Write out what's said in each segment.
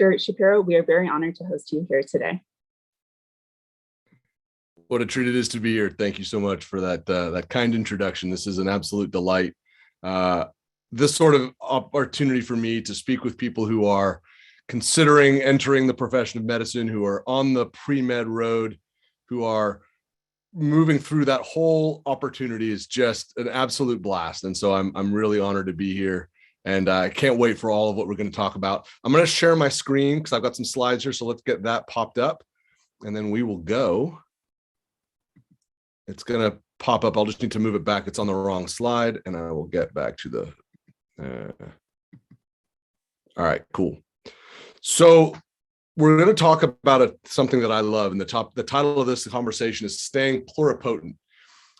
Dr. Shapiro, we are very honored to host you here today. What a treat it is to be here. Thank you so much for that kind introduction. This is an absolute delight. This sort of opportunity for me to speak with people who are considering entering the profession of medicine, who are on the pre-med road, who are moving through that whole opportunity is just an absolute blast. And so I'm really honored to be here. And I can't wait for all of what we're going to talk about. I'm going to share my screen because I've got some slides here. So let's get that popped up and then we will go. It's going to pop up. I'll just need to move it back. It's on the wrong slide and I will get back to the, all right, cool. So we're going to talk about something that I love. And the title of this conversation is Staying Pluripotent.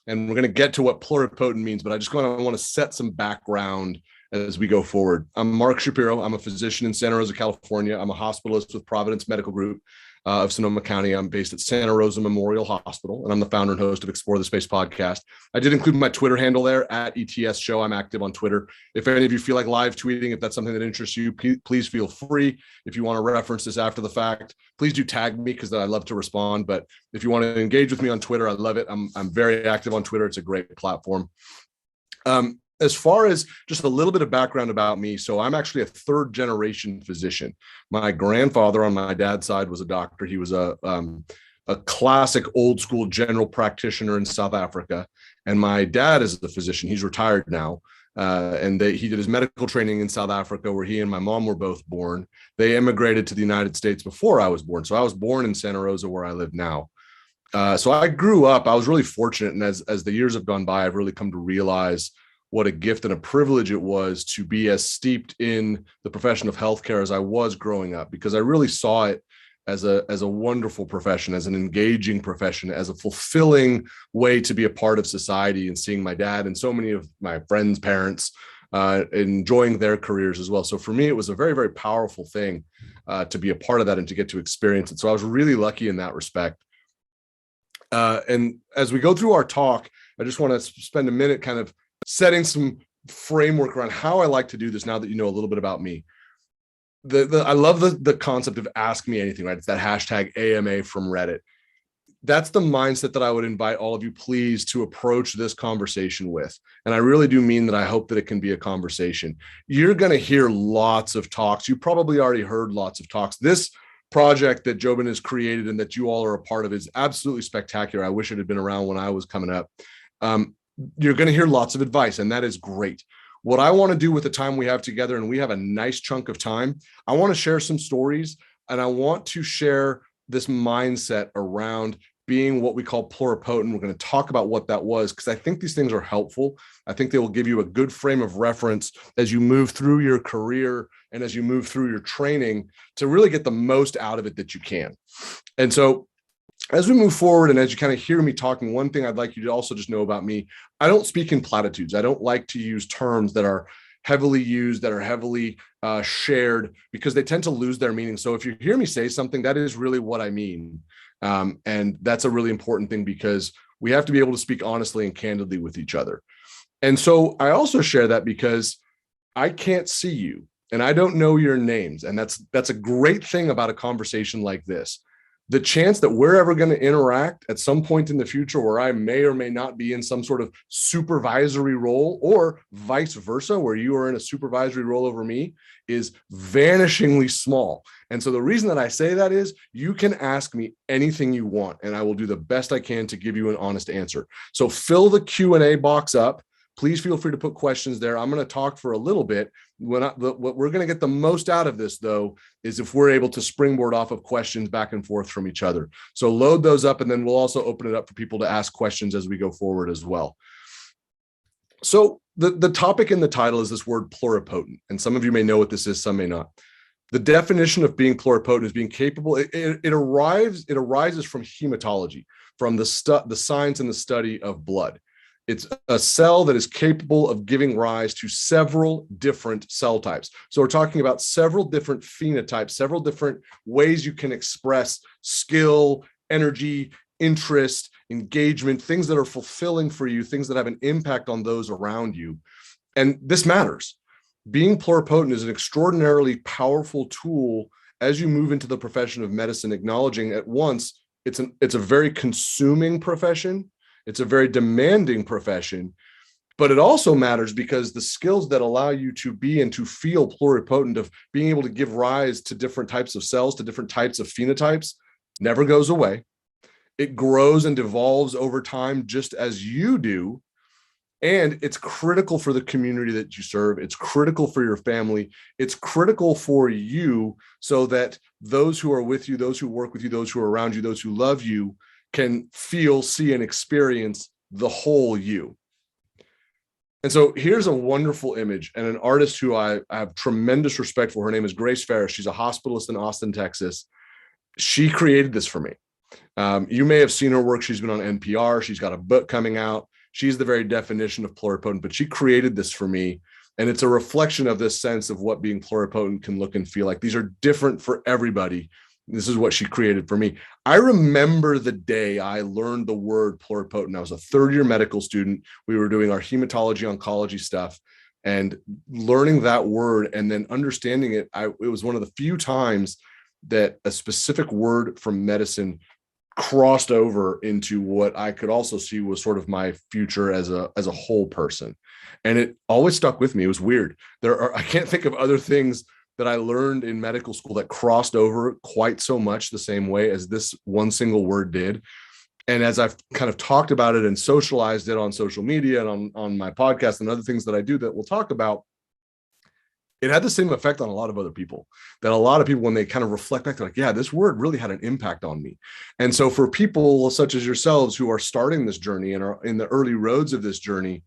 And we're going to get to what pluripotent means, but I just want to set some background as we go forward. I'm Mark Shapiro. I'm a physician in Santa Rosa, California. I'm a hospitalist with Providence Medical Group of Sonoma County. I'm based at Santa Rosa Memorial Hospital, and I'm the founder and host of Explore the Space podcast. I did include my Twitter handle there at ETS Show. I'm active on Twitter. If any of you feel like live tweeting, if that's something that interests you, please feel free. If you want to reference this after the fact, please do tag me because I love to respond. But if you want to engage with me on Twitter, I love it. I'm very active on Twitter. It's a great platform. As far as just a little bit of background about me, so I'm actually a third generation physician. My grandfather on my dad's side was a doctor. He was a classic old school general practitioner in South Africa. And my dad is a physician. He's retired now. And he did his medical training in South Africa where he and my mom were both born. They immigrated to the United States before I was born. So I was born in Santa Rosa where I live now. So I grew up, I was really fortunate. And as the years have gone by, I've really come to realize what a gift and a privilege it was to be as steeped in the profession of healthcare as I was growing up, because I really saw it as a wonderful profession, as an engaging profession, as a fulfilling way to be a part of society, and seeing my dad and so many of my friends' parents enjoying their careers as well. So for me, it was a very, very powerful thing to be a part of that and to get to experience it. So I was really lucky in that respect. And as we go through our talk, I just want to spend a minute kind of setting some framework around how I like to do this now that you know a little bit about me. I love the concept of ask me anything, right? It's that hashtag AMA from Reddit. That's the mindset that I would invite all of you, please, to approach this conversation with. And I really do mean that. I hope that it can be a conversation. You're going to hear lots of talks. You probably already heard lots of talks. This project that Jobin has created and that you all are a part of is absolutely spectacular. I wish it had been around when I was coming up. You're going to hear lots of advice, and that is great. What I want to do with the time we have together, and we have a nice chunk of time, I want to share some stories, and I want to share this mindset around being what we call pluripotent. We're going to talk about what that was, because I think these things are helpful. I think they will give you a good frame of reference as you move through your career and as you move through your training to really get the most out of it that you can. And so as we move forward, and as you kind of hear me talking, one thing I'd like you to also just know about me, I don't speak in platitudes. I don't like to use terms that are heavily used, that are heavily shared, because they tend to lose their meaning. So if you hear me say something, that is really what I mean. And that's a really important thing, because we have to be able to speak honestly and candidly with each other. And so I also share that because I can't see you and I don't know your names. And that's a great thing about a conversation like this. The chance that we're ever going to interact at some point in the future where I may or may not be in some sort of supervisory role, or vice versa, where you are in a supervisory role over me, is vanishingly small. And so the reason that I say that is you can ask me anything you want, and I will do the best I can to give you an honest answer. So fill the Q&A box up. Please feel free to put questions there. I'm going to talk for a little bit. What we're going to get the most out of this, though, is if we're able to springboard off of questions back and forth from each other. So load those up, and then we'll also open it up for people to ask questions as we go forward as well. So the topic in the title is this word pluripotent, and some of you may know what this is, some may not. The definition of being pluripotent is being capable. It arises from hematology, from the science and the study of blood. It's a cell that is capable of giving rise to several different cell types. So we're talking about several different phenotypes, several different ways you can express skill, energy, interest, engagement, things that are fulfilling for you, things that have an impact on those around you. And this matters. Being pluripotent is an extraordinarily powerful tool as you move into the profession of medicine, acknowledging at once it's a very consuming profession, it's a very demanding profession, but it also matters because the skills that allow you to be and to feel pluripotent, of being able to give rise to different types of cells, to different types of phenotypes, never goes away. It grows and devolves over time, just as you do. And it's critical for the community that you serve. It's critical for your family. It's critical for you, so that those who are with you, those who work with you, those who are around you, those who love you, can feel, see, and experience the whole you. And so here's a wonderful image, and an artist who I have tremendous respect for. Her name is Grace Ferris. She's a hospitalist in Austin, Texas. She created this for me. You may have seen her work. She's been on NPR. She's got a book coming out. She's the very definition of pluripotent, but she created this for me. And it's a reflection of this sense of what being pluripotent can look and feel like. These are different for everybody. This is what she created for me. I remember the day I learned the word pluripotent. I was a third-year medical student. We were doing our hematology oncology stuff, and learning that word and then understanding it, it was one of the few times that a specific word from medicine crossed over into what I could also see was sort of my future as a whole person. And it always stuck with me. It was weird. I can't think of other things that I learned in medical school that crossed over quite so much the same way as this one single word did. And as I've kind of talked about it and socialized it on social media and on my podcast and other things that I do that we'll talk about, it had the same effect on a lot of other people. That a lot of people, when they kind of reflect back, they're like, yeah, this word really had an impact on me. And so for people such as yourselves who are starting this journey and are in the early roads of this journey,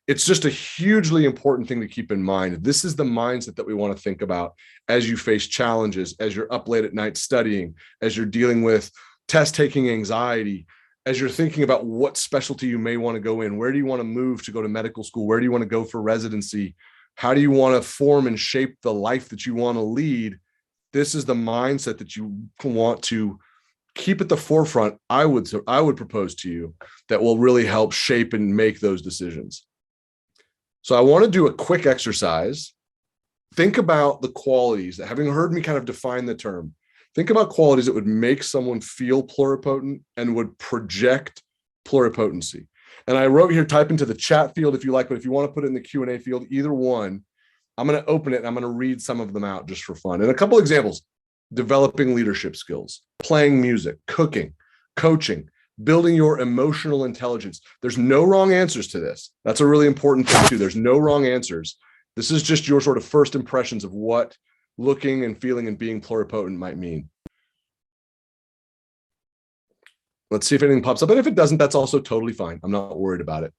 it's just a hugely important thing to keep in mind. This is the mindset that we want to think about as you face challenges, as you're up late at night studying, as you're dealing with test taking anxiety, as you're thinking about what specialty you may want to go in. Where do you want to move to go to medical school? Where do you want to go for residency? How do you want to form and shape the life that you want to lead? This is the mindset that you want to keep at the forefront. I would propose to you that will really help shape and make those decisions. So I want to do a quick exercise. Think about the qualities that, having heard me kind of define the term, think about qualities that would make someone feel pluripotent and would project pluripotency. And I wrote here, type into the chat field if you like, but if you want to put it in the Q&A field, either one, I'm going to open it and I'm going to read some of them out just for fun. And a couple examples: developing leadership skills, playing music, cooking, coaching, building your emotional intelligence. There's no wrong answers to this. That's a really important thing too. There's no wrong answers. This is just your sort of first impressions of what looking and feeling and being pluripotent might mean. Let's see if anything pops up. And if it doesn't, that's also totally fine. I'm not worried about it.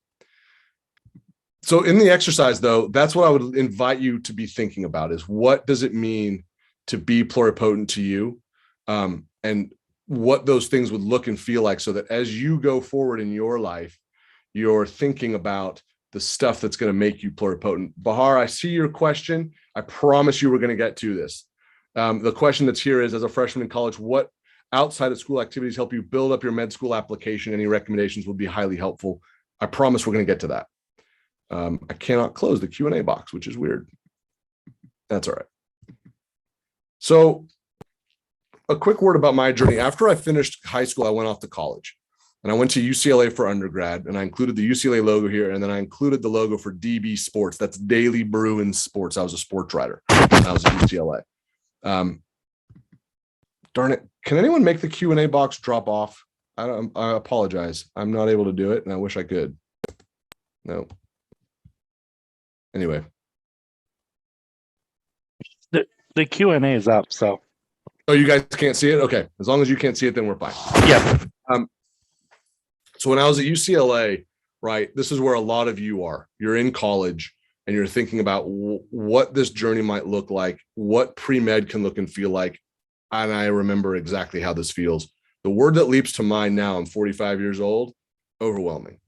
So in the exercise, though, that's what I would invite you to be thinking about, is what does it mean to be pluripotent to you? And what those things would look and feel like, so that as you go forward in your life, you're thinking about the stuff that's going to make you pluripotent. Bahar, I see your question. I promise you we're going to get to this. The question that's here is, as a freshman in college, what outside of school activities help you build up your med school application? Any recommendations would be highly helpful. I promise we're going to get to that. I cannot close the Q&A box, which is weird. That's all right. So a quick word about my journey. After I finished high school, I went off to college, and I went to UCLA for undergrad, and I included the UCLA logo here, and then I included the logo for DB Sports. That's Daily Bruin Sports. I was a sports writer when I was at UCLA. Darn it. Can anyone make the Q&A box drop off? I apologize. I'm not able to do it, and I wish I could. No. Anyway. The Q&A is up, so. Oh, you guys can't see it? Okay. As long as you can't see it, then we're fine. Yeah. So when I was at UCLA, right, this is where a lot of you are. You're in college and you're thinking about what this journey might look like, what pre-med can look and feel like. And I remember exactly how this feels. The word that leaps to mind now, I'm 45 years old, overwhelming.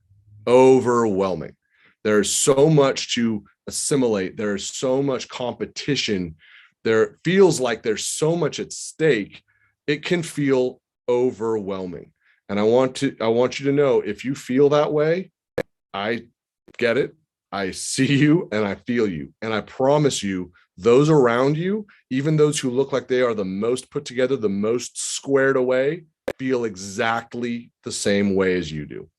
Overwhelming. There's so much to assimilate. There's so much competition. There feels like there's so much at stake. It can feel overwhelming. And I want you to know, if you feel that way, I get it. I see you and I feel you. And I promise you those around you, even those who look like they are the most put together, the most squared away, feel exactly the same way as you do.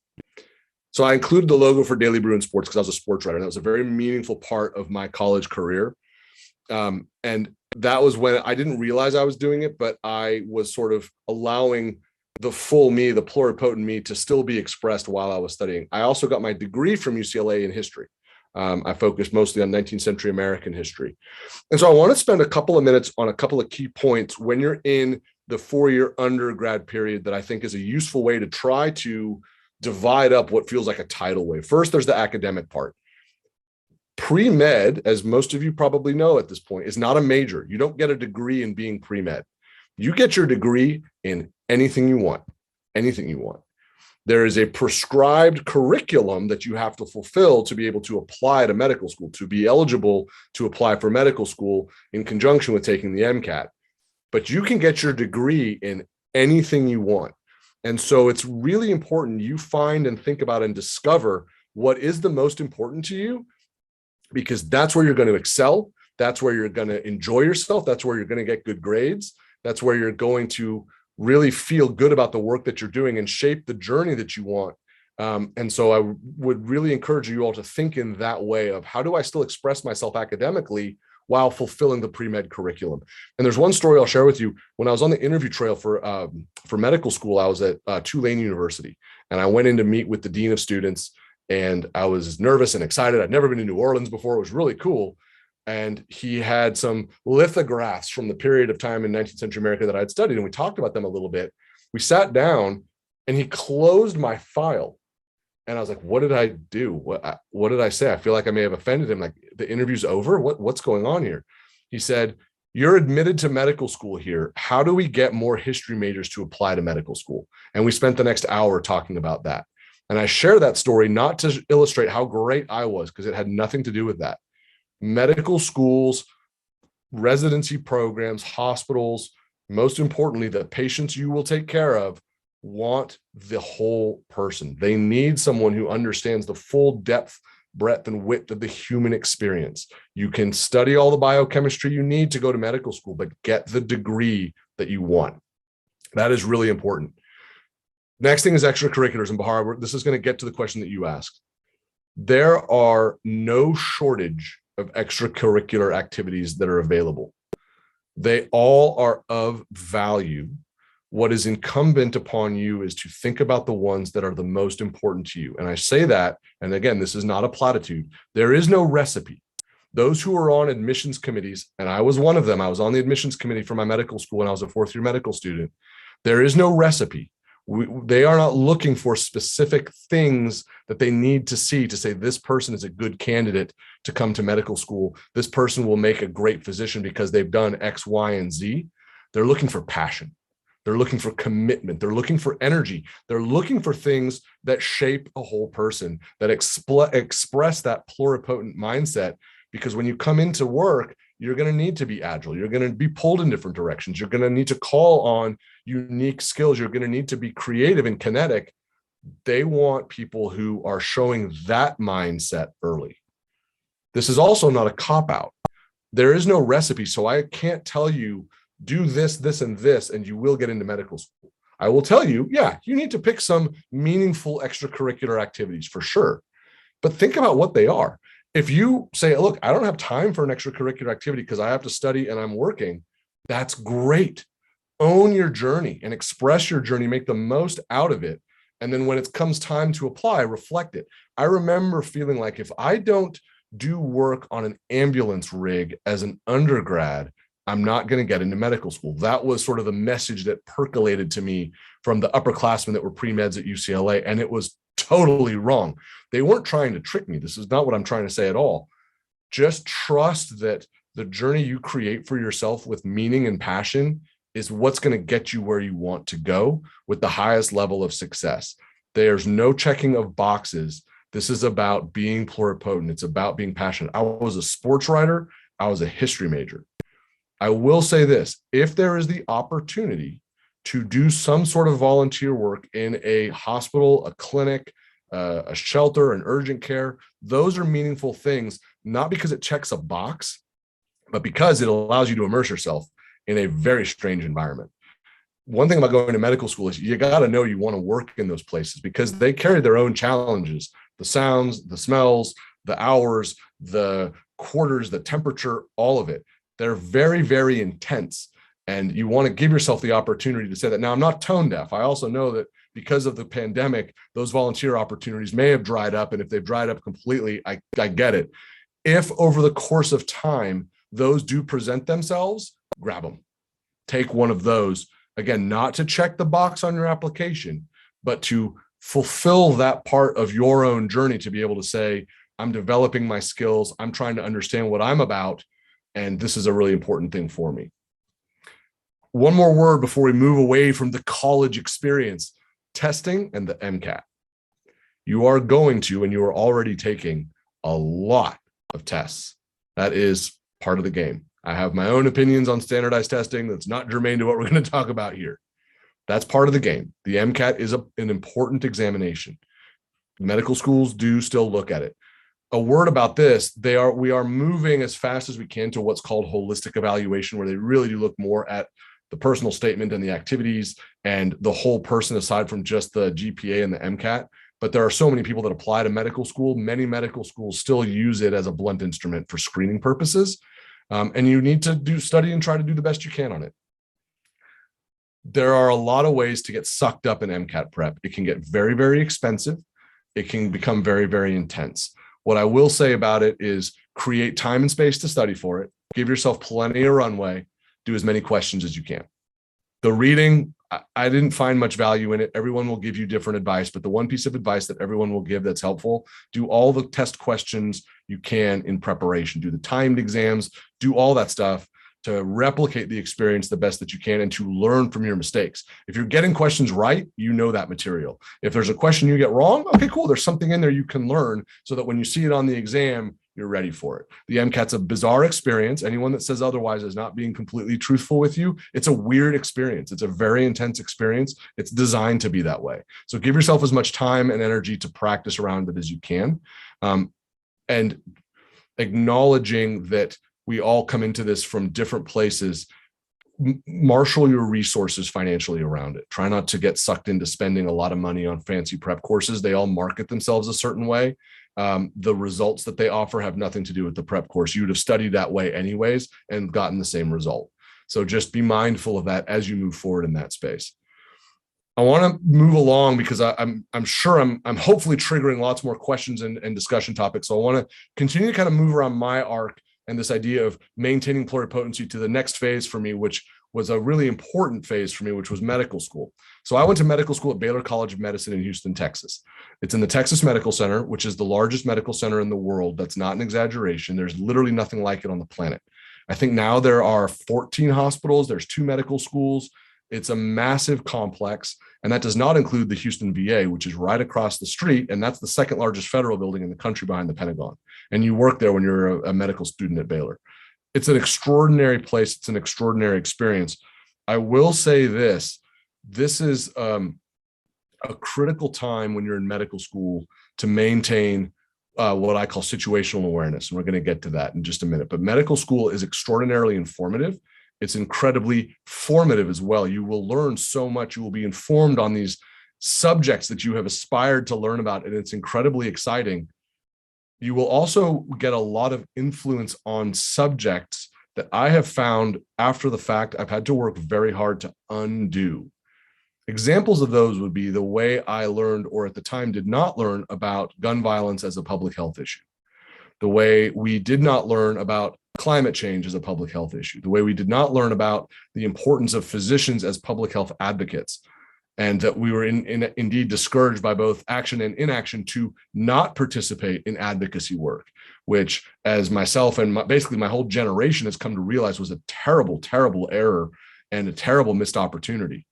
So I included the logo for Daily Brew in Sports because I was a sports writer. And that was a very meaningful part of my college career. And that was when I didn't realize I was doing it, but I was sort of allowing the full me, the pluripotent me, to still be expressed while I was studying. I also got my degree from UCLA in history. I focused mostly on 19th century American history. And so I want to spend a couple of minutes on a couple of key points when you're in the 4-year undergrad period that I think is a useful way to try to divide up what feels like a tidal wave. First, there's the academic part. Pre-med, as most of you probably know at this point, is not a major. You don't get a degree in being pre-med. You get your degree in anything you want, anything you want. There is a prescribed curriculum that you have to fulfill to be able to apply to medical school, to be eligible to apply for medical school in conjunction with taking the MCAT. But you can get your degree in anything you want. And so it's really important you find and think about and discover what is the most important to you, because that's where you're going to excel. That's where you're going to enjoy yourself. That's where you're going to get good grades. That's where you're going to really feel good about the work that you're doing and shape the journey that you want. And so I would really encourage you all to think in that way of, how do I still express myself academically while fulfilling the pre-med curriculum? And there's one story I'll share with you. When I was on the interview trail for medical school, I was at Tulane University, and I went in to meet with the dean of students, and I was nervous and excited. I'd never been to New Orleans before. It was really cool. And he had some lithographs from the period of time in 19th century America that I'd studied, and we talked about them a little bit. We sat down, and he closed my file. And I was like, what did I do? What did I say? I feel like I may have offended him. Like, the interview's over? What's going on here? He said, you're admitted to medical school here. How do we get more history majors to apply to medical school? And we spent the next hour talking about that. And I share that story not to illustrate how great I was, because it had nothing to do with that. Medical schools, residency programs, hospitals, most importantly, the patients you will take care of, want the whole person. They need someone who understands the full depth, breadth, and width of the human experience. You can study all the biochemistry you need to go to medical school, but get the degree that you want. That is really important. Next thing is extracurriculars. And Bahar, this is going to get to the question that you asked. There are no shortage of extracurricular activities that are available. They all are of value. What is incumbent upon you is to think about the ones that are the most important to you. And I say that, and again, this is not a platitude. There is no recipe. Those who are on admissions committees, and I was one of them, I was on the admissions committee for my medical school when I was a 4th-year medical student. There is no recipe. They are not looking for specific things that they need to see to say this person is a good candidate to come to medical school. This person will make a great physician because they've done X, Y, and Z. They're looking for passion. They're looking for commitment. They're looking for energy. They're looking for things that shape a whole person, that express that pluripotent mindset. Because when you come into work, you're going to need to be agile. You're going to be pulled in different directions. You're going to need to call on unique skills. You're going to need to be creative and kinetic. They want people who are showing that mindset early. This is also not a cop-out. There is no recipe. So I can't tell you, do this, this, and this, and you will get into medical school. I will tell you, yeah, you need to pick some meaningful extracurricular activities for sure. But think about what they are. If you say, look, I don't have time for an extracurricular activity because I have to study and I'm working, that's great. Own your journey and express your journey, make the most out of it. And then when it comes time to apply, reflect it. I remember feeling like if I don't do work on an ambulance rig as an undergrad, I'm not going to get into medical school. That was sort of the message that percolated to me from the upperclassmen that were pre-meds at UCLA. And it was totally wrong. They weren't trying to trick me. This is not what I'm trying to say at all. Just trust that the journey you create for yourself with meaning and passion is what's going to get you where you want to go with the highest level of success. There's no checking of boxes. This is about being pluripotent. It's about being passionate. I was a sports writer. I was a history major. I will say this, if there is the opportunity to do some sort of volunteer work in a hospital, a clinic, a shelter, an urgent care, those are meaningful things, not because it checks a box, but because it allows you to immerse yourself in a very strange environment. One thing about going to medical school is you got to know you want to work in those places because they carry their own challenges, the sounds, the smells, the hours, the quarters, the temperature, all of it. They're very, very intense. And you want to give yourself the opportunity to say that. Now, I'm not tone deaf. I also know that because of the pandemic, those volunteer opportunities may have dried up. And if they've dried up completely, I get it. If over the course of time, those do present themselves, grab them. Take one of those. Again, not to check the box on your application, but to fulfill that part of your own journey to be able to say, I'm developing my skills. I'm trying to understand what I'm about. And this is a really important thing for me. One more word before we move away from the college experience, testing and the MCAT. You are going to, and you are already taking a lot of tests. That is part of the game. I have my own opinions on standardized testing. That's not germane to what we're going to talk about here. That's part of the game. The MCAT is an important examination. Medical schools do still look at it. A word about this, we are moving as fast as we can to what's called holistic evaluation, where they really do look more at the personal statement and the activities and the whole person aside from just the GPA and the MCAT. But there are so many people that apply to medical school. Many medical schools still use it as a blunt instrument for screening purposes. And you need to study and try to do the best you can on it. There are a lot of ways to get sucked up in MCAT prep. It can get very, very expensive. It can become very, very intense. What I will say about it is create time and space to study for it. Give yourself plenty of runway. Do as many questions as you can. The reading, I didn't find much value in it. Everyone will give you different advice, but the one piece of advice that everyone will give that's helpful, do all the test questions you can in preparation. Do the timed exams, do all that stuff to replicate the experience the best that you can and to learn from your mistakes. If you're getting questions right, you know that material. If there's a question you get wrong, okay, cool. There's something in there you can learn so that when you see it on the exam, you're ready for it. The MCAT's a bizarre experience. Anyone that says otherwise is not being completely truthful with you. It's a weird experience. It's a very intense experience. It's designed to be that way. So give yourself as much time and energy to practice around it as you can. And acknowledging that we all come into this from different places. Marshal your resources financially around it. Try not to get sucked into spending a lot of money on fancy prep courses. They all market themselves a certain way. The results that they offer have nothing to do with the prep course. You would have studied that way anyways and gotten the same result. So just be mindful of that as you move forward in that space. I want to move along because I'm sure I'm hopefully triggering lots more questions and discussion topics. So I want to continue to kind of move around my arc and this idea of maintaining pluripotency to the next phase for me, which was a really important phase for me, which was medical school. So I went to medical school at Baylor College of Medicine in Houston, Texas. It's in the Texas Medical Center, which is the largest medical center in the world. That's not an exaggeration. There's literally nothing like it on the planet. I think now there are 14 hospitals. There's 2 medical schools. It's a massive complex. And that does not include the Houston VA, which is right across the street. And that's the second largest federal building in the country behind the Pentagon. And you work there when you're a medical student at Baylor. It's an extraordinary place. It's an extraordinary experience. I will say this is a critical time when you're in medical school to maintain what I call situational awareness. And we're going to get to that in just a minute. But medical school is extraordinarily informative. It's incredibly formative as well. You will learn so much. You will be informed on these subjects that you have aspired to learn about, and it's incredibly exciting. You will also get a lot of influence on subjects that I have found after the fact I've had to work very hard to undo. Examples of those would be the way I learned, or at the time did not learn, about gun violence as a public health issue. The way we did not learn about climate change as a public health issue. The way we did not learn about the importance of physicians as public health advocates. And that we were indeed discouraged by both action and inaction to not participate in advocacy work, which, as myself and basically my whole generation has come to realize, was a terrible, terrible error and a terrible missed opportunity.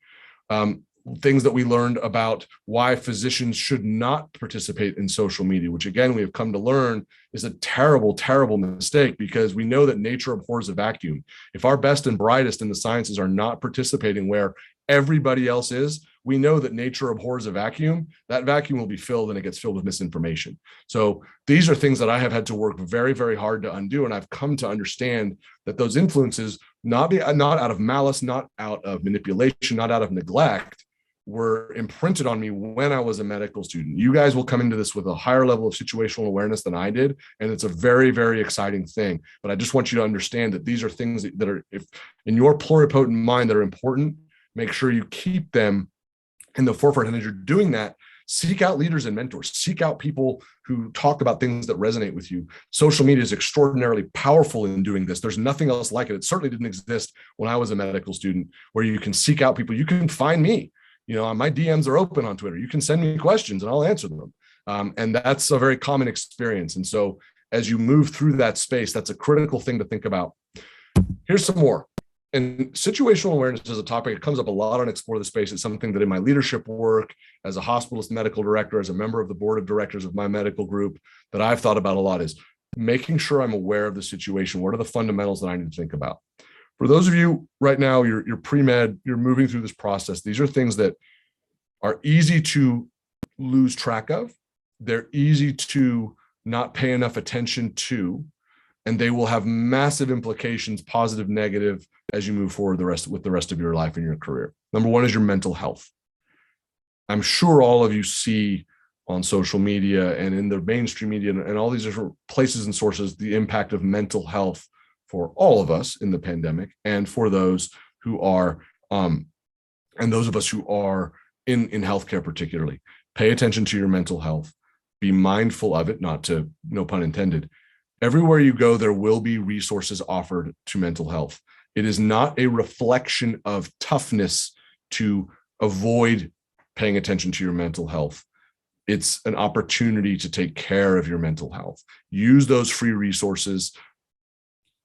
Things that we learned about why physicians should not participate in social media, which again, we have come to learn is a terrible, terrible mistake, because we know that nature abhors a vacuum. If our best and brightest in the sciences are not participating where everybody else is, we know that nature abhors a vacuum. That vacuum will be filled, and it gets filled with misinformation. So these are things that I have had to work very, very hard to undo. And I've come to understand that those influences, not out of malice, not out of manipulation, not out of neglect, were imprinted on me when I was a medical student. You guys will come into this with a higher level of situational awareness than I did, and it's a very, very exciting thing. But I just want you to understand that these are things that are, if in your pluripotent mind, that are important. Make sure you keep them in the forefront. And as you're doing that, seek out leaders and mentors. Seek out people who talk about things that resonate with you. Social media is extraordinarily powerful in doing this. There's nothing else like it. It certainly didn't exist when I was a medical student, where you can seek out people. You can find me. My DMs are open on Twitter. You can send me questions and I'll answer them. And that's a very common experience. And so as you move through that space, that's a critical thing to think about. Here's some more. And situational awareness is a topic. It comes up a lot on Explore the Space. It's something that in my leadership work as a hospitalist medical director, as a member of the board of directors of my medical group, that I've thought about a lot is making sure I'm aware of the situation. What are the fundamentals that I need to think about? For those of you right now, you're pre-med, you're moving through this process. These are things that are easy to lose track of. They're easy to not pay enough attention to, and they will have massive implications, positive, negative, as you move forward with the rest of your life and your career. Number one is your mental health. I'm sure all of you see on social media and in the mainstream media and all these different places and sources the impact of mental health for all of us in the pandemic, and for those who are, and those of us who are in healthcare particularly. Pay attention to your mental health. Be mindful of it, no pun intended. Everywhere you go, there will be resources offered to mental health. It is not a reflection of toughness to avoid paying attention to your mental health. It's an opportunity to take care of your mental health. Use those free resources.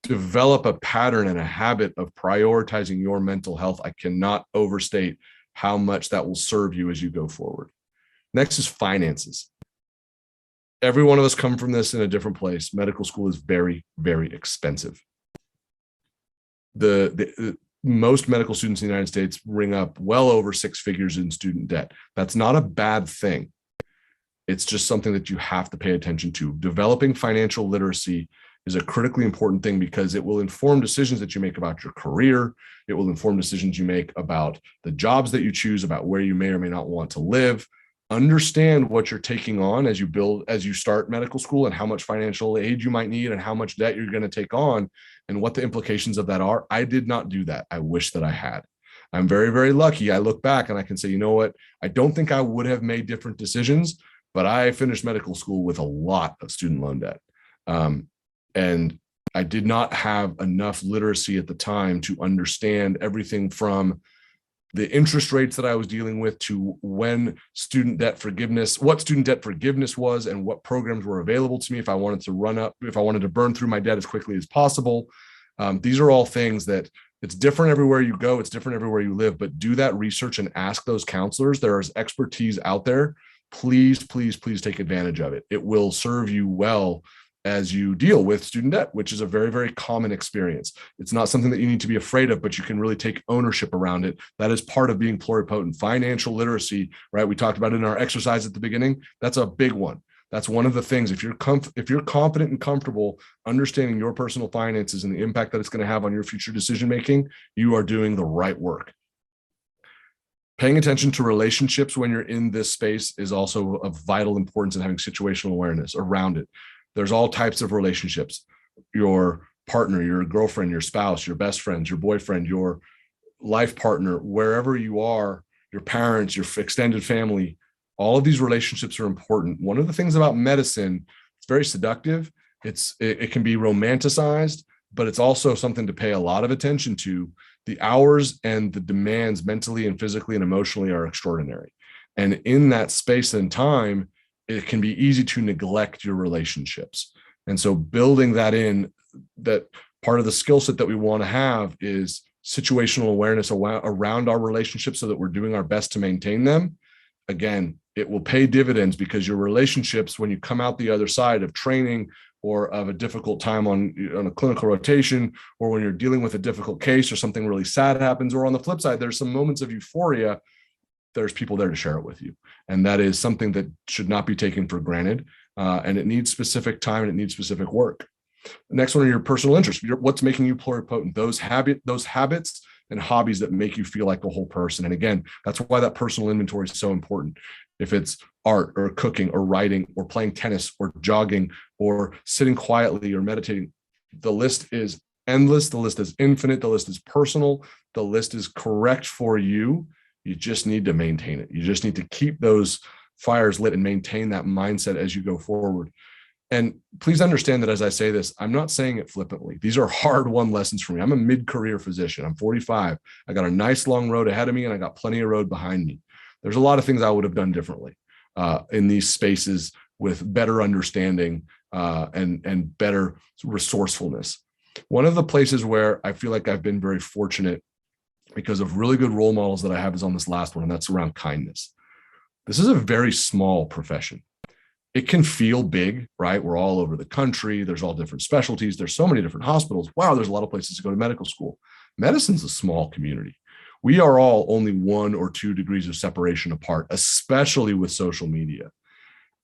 Develop a pattern and a habit of prioritizing your mental health. I cannot overstate how much that will serve you as you go forward. Next is finances. Every one of us come from this in a different place. Medical school is very, very expensive. The most medical students in the United States ring up well over 6 figures in student debt. That's not a bad thing. It's just something that you have to pay attention to. Developing financial literacy is a critically important thing, because it will inform decisions that you make about your career. It will inform decisions you make about the jobs that you choose, about where you may or may not want to live. Understand what you're taking on as you start medical school, and how much financial aid you might need, and how much debt you're going to take on, and what the implications of that are. I did not do that. I wish that I had. I'm very, very lucky. I look back and I can say, you know what? I don't think I would have made different decisions, but I finished medical school with a lot of student loan debt. And I did not have enough literacy at the time to understand everything from the interest rates that I was dealing with to what student debt forgiveness was, and what programs were available to me if I wanted to burn through my debt as quickly as possible. These are all things that it's different everywhere you go. It's different everywhere you live, but do that research and ask those counselors. There is expertise out there. Please, please, please take advantage of it. It will serve you well as you deal with student debt, which is a very, very common experience. It's not something that you need to be afraid of, but you can really take ownership around it. That is part of being pluripotent. Financial literacy, right? We talked about it in our exercise at the beginning. That's a big one. That's one of the things. If you're confident and comfortable understanding your personal finances and the impact that it's going to have on your future decision-making, you are doing the right work. Paying attention to relationships when you're in this space is also of vital importance, in having situational awareness around it. There's all types of relationships. Your partner, your girlfriend, your spouse, your best friends, your boyfriend, your life partner, wherever you are, your parents, your extended family, all of these relationships are important. One of the things about medicine, it's very seductive. It can be romanticized, but it's also something to pay a lot of attention to. The hours and the demands mentally and physically and emotionally are extraordinary. And in that space and time, it can be easy to neglect your relationships. And so building that in, that part of the skill set that we want to have is situational awareness around our relationships, so that we're doing our best to maintain them. Again, it will pay dividends, because your relationships, when you come out the other side of training or of a difficult time on a clinical rotation, or when you're dealing with a difficult case or something really sad happens, or on the flip side, there's some moments of euphoria, there's people there to share it with you. And that is something that should not be taken for granted. And it needs specific time and it needs specific work. The next one are your personal interests. What's making you pluripotent? Those habits and hobbies that make you feel like a whole person. And again, that's why that personal inventory is so important. If it's art or cooking or writing or playing tennis or jogging or sitting quietly or meditating, the list is endless. The list is infinite. The list is personal. The list is correct for you. You just need to maintain it. You just need to keep those fires lit and maintain that mindset as you go forward. And please understand that as I say this, I'm not saying it flippantly. These are hard-won lessons for me. I'm a mid-career physician. I'm 45. I got a nice long road ahead of me, and I got plenty of road behind me. There's a lot of things I would have done differently in these spaces with better understanding and better resourcefulness. One of the places where I feel like I've been very fortunate because of really good role models that I have is on this last one, and that's around kindness. This is a very small profession. It can feel big, right? We're all over the country. There's all different specialties. There's so many different hospitals. Wow, there's a lot of places to go to medical school. Medicine's a small community. We are all only 1 or 2 degrees of separation apart, especially with social media.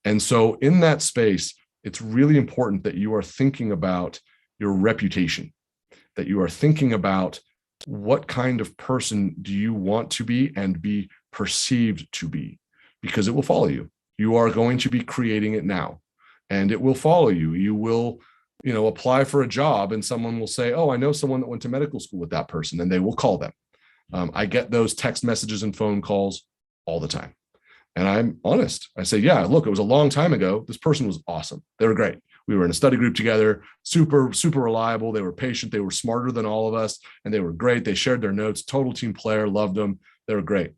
And so in that space, it's really important that you are thinking about your reputation, that you are thinking about what kind of person do you want to be and be perceived to be, because it will follow you. You are going to be creating it now, and it will follow you. You will, apply for a job and someone will say, oh, I know someone that went to medical school with that person, and they will call them. I get those text messages and phone calls all the time. And I'm honest. I say, yeah, look, it was a long time ago. This person was awesome. They were great. We were in a study group together, super, super reliable. They were patient. They were smarter than all of us, and they were great. They shared their notes, total team player, loved them. They were great.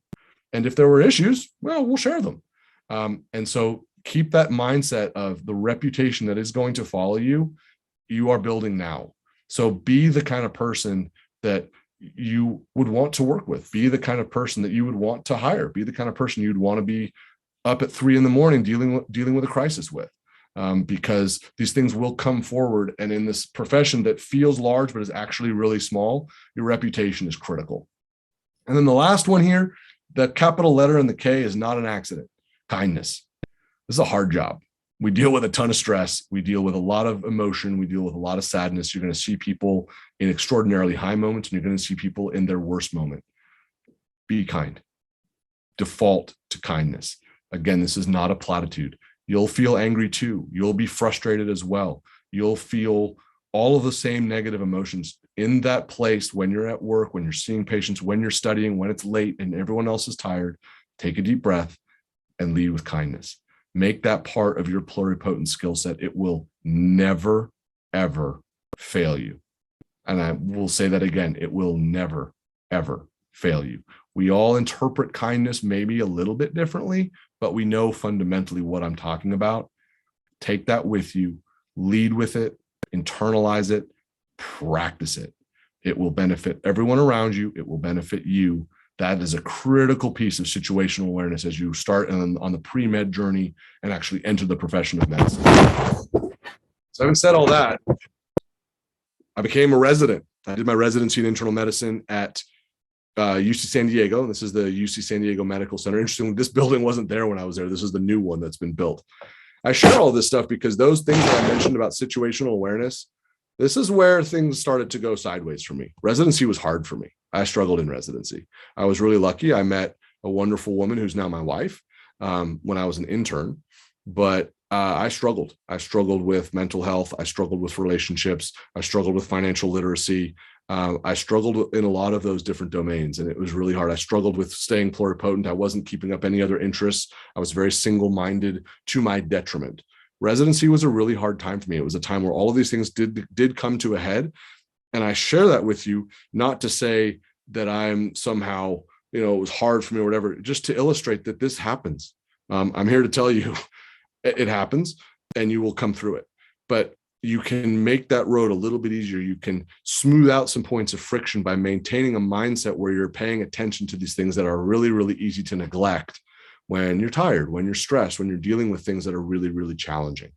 And if there were issues, well, we'll share them. And so keep that mindset of the reputation that is going to follow you. You are building now. So be the kind of person that you would want to work with. Be the kind of person that you would want to hire. Be the kind of person you'd want to be up at 3 a.m. dealing with a crisis with, because these things will come forward. And in this profession that feels large but is actually really small, your reputation is critical. And then the last one here, the capital letter in the K is not an accident. Kindness. This is a hard job. We deal with a ton of stress. We deal with a lot of emotion. We deal with a lot of sadness. You're going to see people in extraordinarily high moments, and you're going to see people in their worst moment. Be kind. Default to kindness. Again, this is not a platitude. You'll feel angry too. You'll be frustrated as well. You'll feel all of the same negative emotions in that place when you're at work, when you're seeing patients, when you're studying, when it's late and everyone else is tired. Take a deep breath and lead with kindness. Make that part of your pluripotent skill set. It will never, ever fail you. And I will say that again, it will never, ever fail you. We all interpret kindness maybe a little bit differently, but we know fundamentally what I'm talking about. Take that with you, lead with it, internalize it, practice it. It will benefit everyone around you. It will benefit you. That is a critical piece of situational awareness as you start on the pre-med journey and actually enter the profession of medicine. So having said all that, I became a resident. I did my residency in internal medicine at UC San Diego. This is the UC San Diego Medical Center. Interestingly, this building wasn't there when I was there. This is the new one that's been built. I share all this stuff because those things that I mentioned about situational awareness, this is where things started to go sideways for me. Residency was hard for me. I struggled in residency. I was really lucky. I met a wonderful woman who's now my wife when I was an intern, but I struggled. I struggled with mental health. I struggled with relationships. I struggled with financial literacy. I struggled in a lot of those different domains, and it was really hard. I struggled with staying pluripotent. I wasn't keeping up any other interests. I was very single-minded to my detriment. Residency was a really hard time for me. It was a time where all of these things did come to a head. And I share that with you, not to say that I'm somehow, it was hard for me or whatever, just to illustrate that this happens. I'm here to tell you it happens and you will come through it. But you can make that road a little bit easier. You can smooth out some points of friction by maintaining a mindset where you're paying attention to these things that are really, really easy to neglect when you're tired, when you're stressed, when you're dealing with things that are really, really challenging.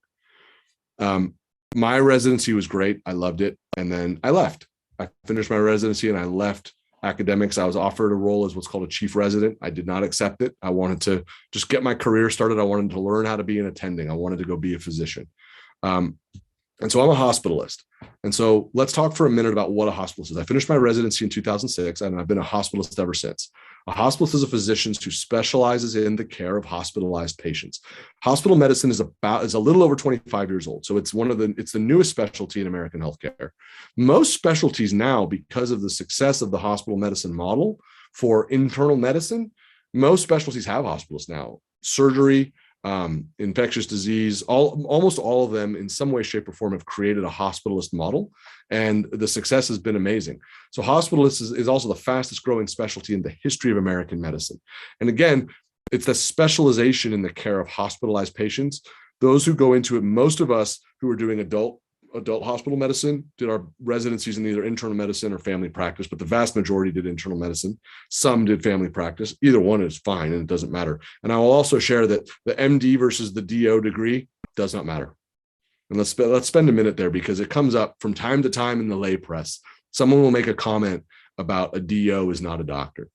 My residency was great. I loved it. And then I left. I finished my residency and I left academics. I was offered a role as what's called a chief resident. I did not accept it. I wanted to just get my career started. I wanted to learn how to be an attending. I wanted to go be a physician. And so I'm a hospitalist. And so let's talk for a minute about what a hospitalist is. I finished my residency in 2006, and I've been a hospitalist ever since. A hospitalist is a physician who specializes in the care of hospitalized patients. Hospital medicine is a little over 25 years old. So it's the newest specialty in American healthcare. Most specialties now, because of the success of the hospital medicine model for internal medicine, most specialties have hospitalists now. Surgery, infectious disease, almost all of them in some way, shape, or form have created a hospitalist model, and the success has been amazing. So hospitalist is also the fastest growing specialty in the history of American medicine. And again, it's the specialization in the care of hospitalized patients. Those who go into it, most of us who are doing adult hospital medicine did our residencies in either internal medicine or family practice, but the vast majority did internal medicine. Some did family practice. Either one is fine, and it doesn't matter. And I will also share that the MD versus the DO degree does not matter. And let's spend a minute there, because it comes up from time to time in the lay press. Someone will make a comment about a DO is not a doctor.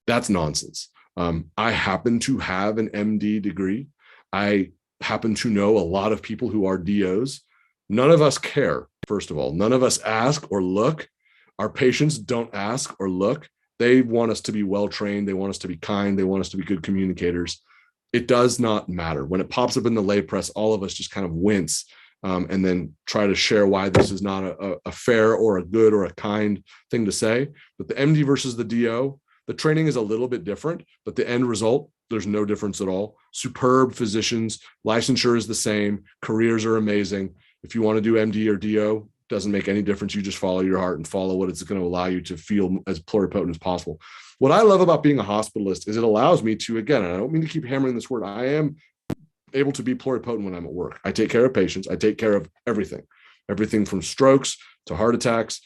That's nonsense. I happen to have an MD degree. I happen to know a lot of people who are DOs. None of us care, first of all. None of us ask or look. Our patients don't ask or look. They want us to be well-trained. They want us to be kind. They want us to be good communicators. It does not matter. When it pops up in the lay press, all of us just kind of wince and then try to share why this is not a fair or a good or a kind thing to say. But the MD versus the DO, the training is a little bit different, but the end result, there's no difference at all. Superb physicians, licensure is the same, careers are amazing. If you want to do MD or DO, doesn't make any difference. You just follow your heart and follow what it's going to allow you to feel as pluripotent as possible. What I love about being a hospitalist is it allows me to, again, and I don't mean to keep hammering this word, I am able to be pluripotent when I'm at work. I take care of patients. I take care of everything from strokes to heart attacks,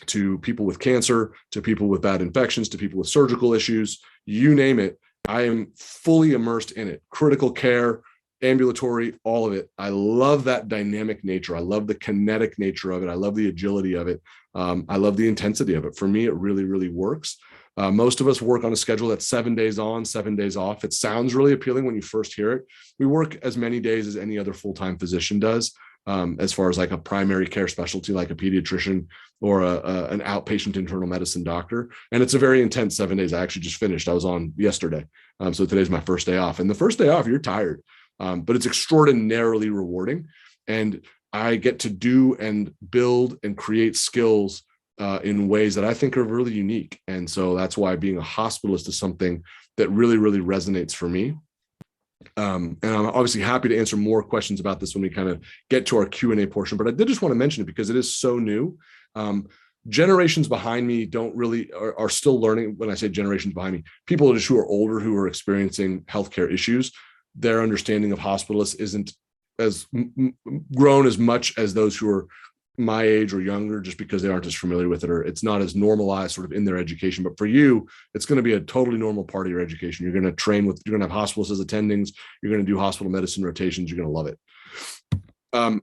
to people with cancer, to people with bad infections, to people with surgical issues, you name it. I am fully immersed in it. Critical care, ambulatory, all of it. I love that dynamic nature. I love the kinetic nature of it. I love the agility of it. I love the intensity of it. For me, it really, really works. Most of us work on a schedule that's 7 days on, 7 days off. It sounds really appealing when you first hear it. We work as many days as any other full-time physician does, as far as like a primary care specialty, like a pediatrician or an outpatient internal medicine doctor. And it's a very intense 7 days. I actually just finished. I was on yesterday. So today's my first day off. And the first day off, you're tired. But it's extraordinarily rewarding. And I get to do and build and create skills in ways that I think are really unique. And so that's why being a hospitalist is something that really, really resonates for me. And I'm obviously happy to answer more questions about this when we kind of get to our Q&A portion. But I did just want to mention it because it is so new. Generations behind me are still learning. When I say generations behind me, people just who are older, who are experiencing healthcare issues, their understanding of hospitalists isn't as grown as much as those who are my age or younger, just because they aren't as familiar with it, or it's not as normalized sort of in their education. But for you, it's going to be a totally normal part of your education. You're going to train with, you're going to have hospitalists as attendings. You're going to do hospital medicine rotations. You're going to love it.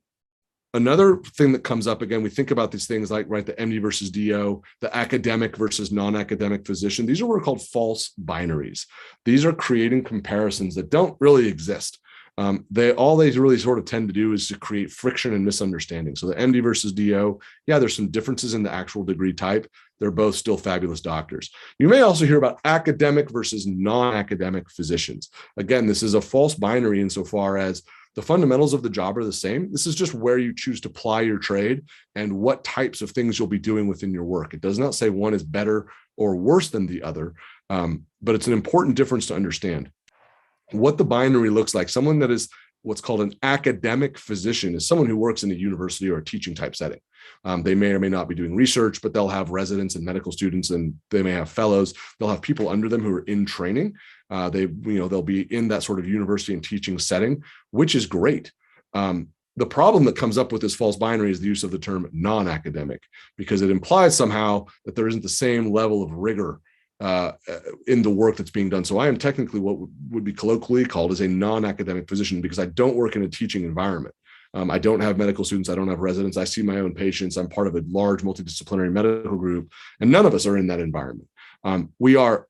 Another thing that comes up, again, we think about these things like, right, the MD versus DO, the academic versus non-academic physician. These are what are called false binaries. These are creating comparisons that don't really exist. They really sort of tend to do is to create friction and misunderstanding. So the MD versus DO, yeah, there's some differences in the actual degree type. They're both still fabulous doctors. You may also hear about academic versus non-academic physicians. Again, this is a false binary insofar as the fundamentals of the job are the same. This is just where you choose to ply your trade and what types of things you'll be doing within your work. It does not say one is better or worse than the other, but it's an important difference to understand. What the binary looks like, someone that is what's called an academic physician is someone who works in a university or a teaching type setting. They may or may not be doing research, but they'll have residents and medical students, and they may have fellows. They'll have people under them who are in training. They'll be in that sort of university and teaching setting, which is great. The problem that comes up with this false binary is the use of the term non-academic, because it implies somehow that there isn't the same level of rigor in the work that's being done. So I am technically what would be colloquially called as a non-academic physician, because I don't work in a teaching environment. I don't have medical students. I don't have residents. I see my own patients. I'm part of a large multidisciplinary medical group, and none of us are in that environment. We are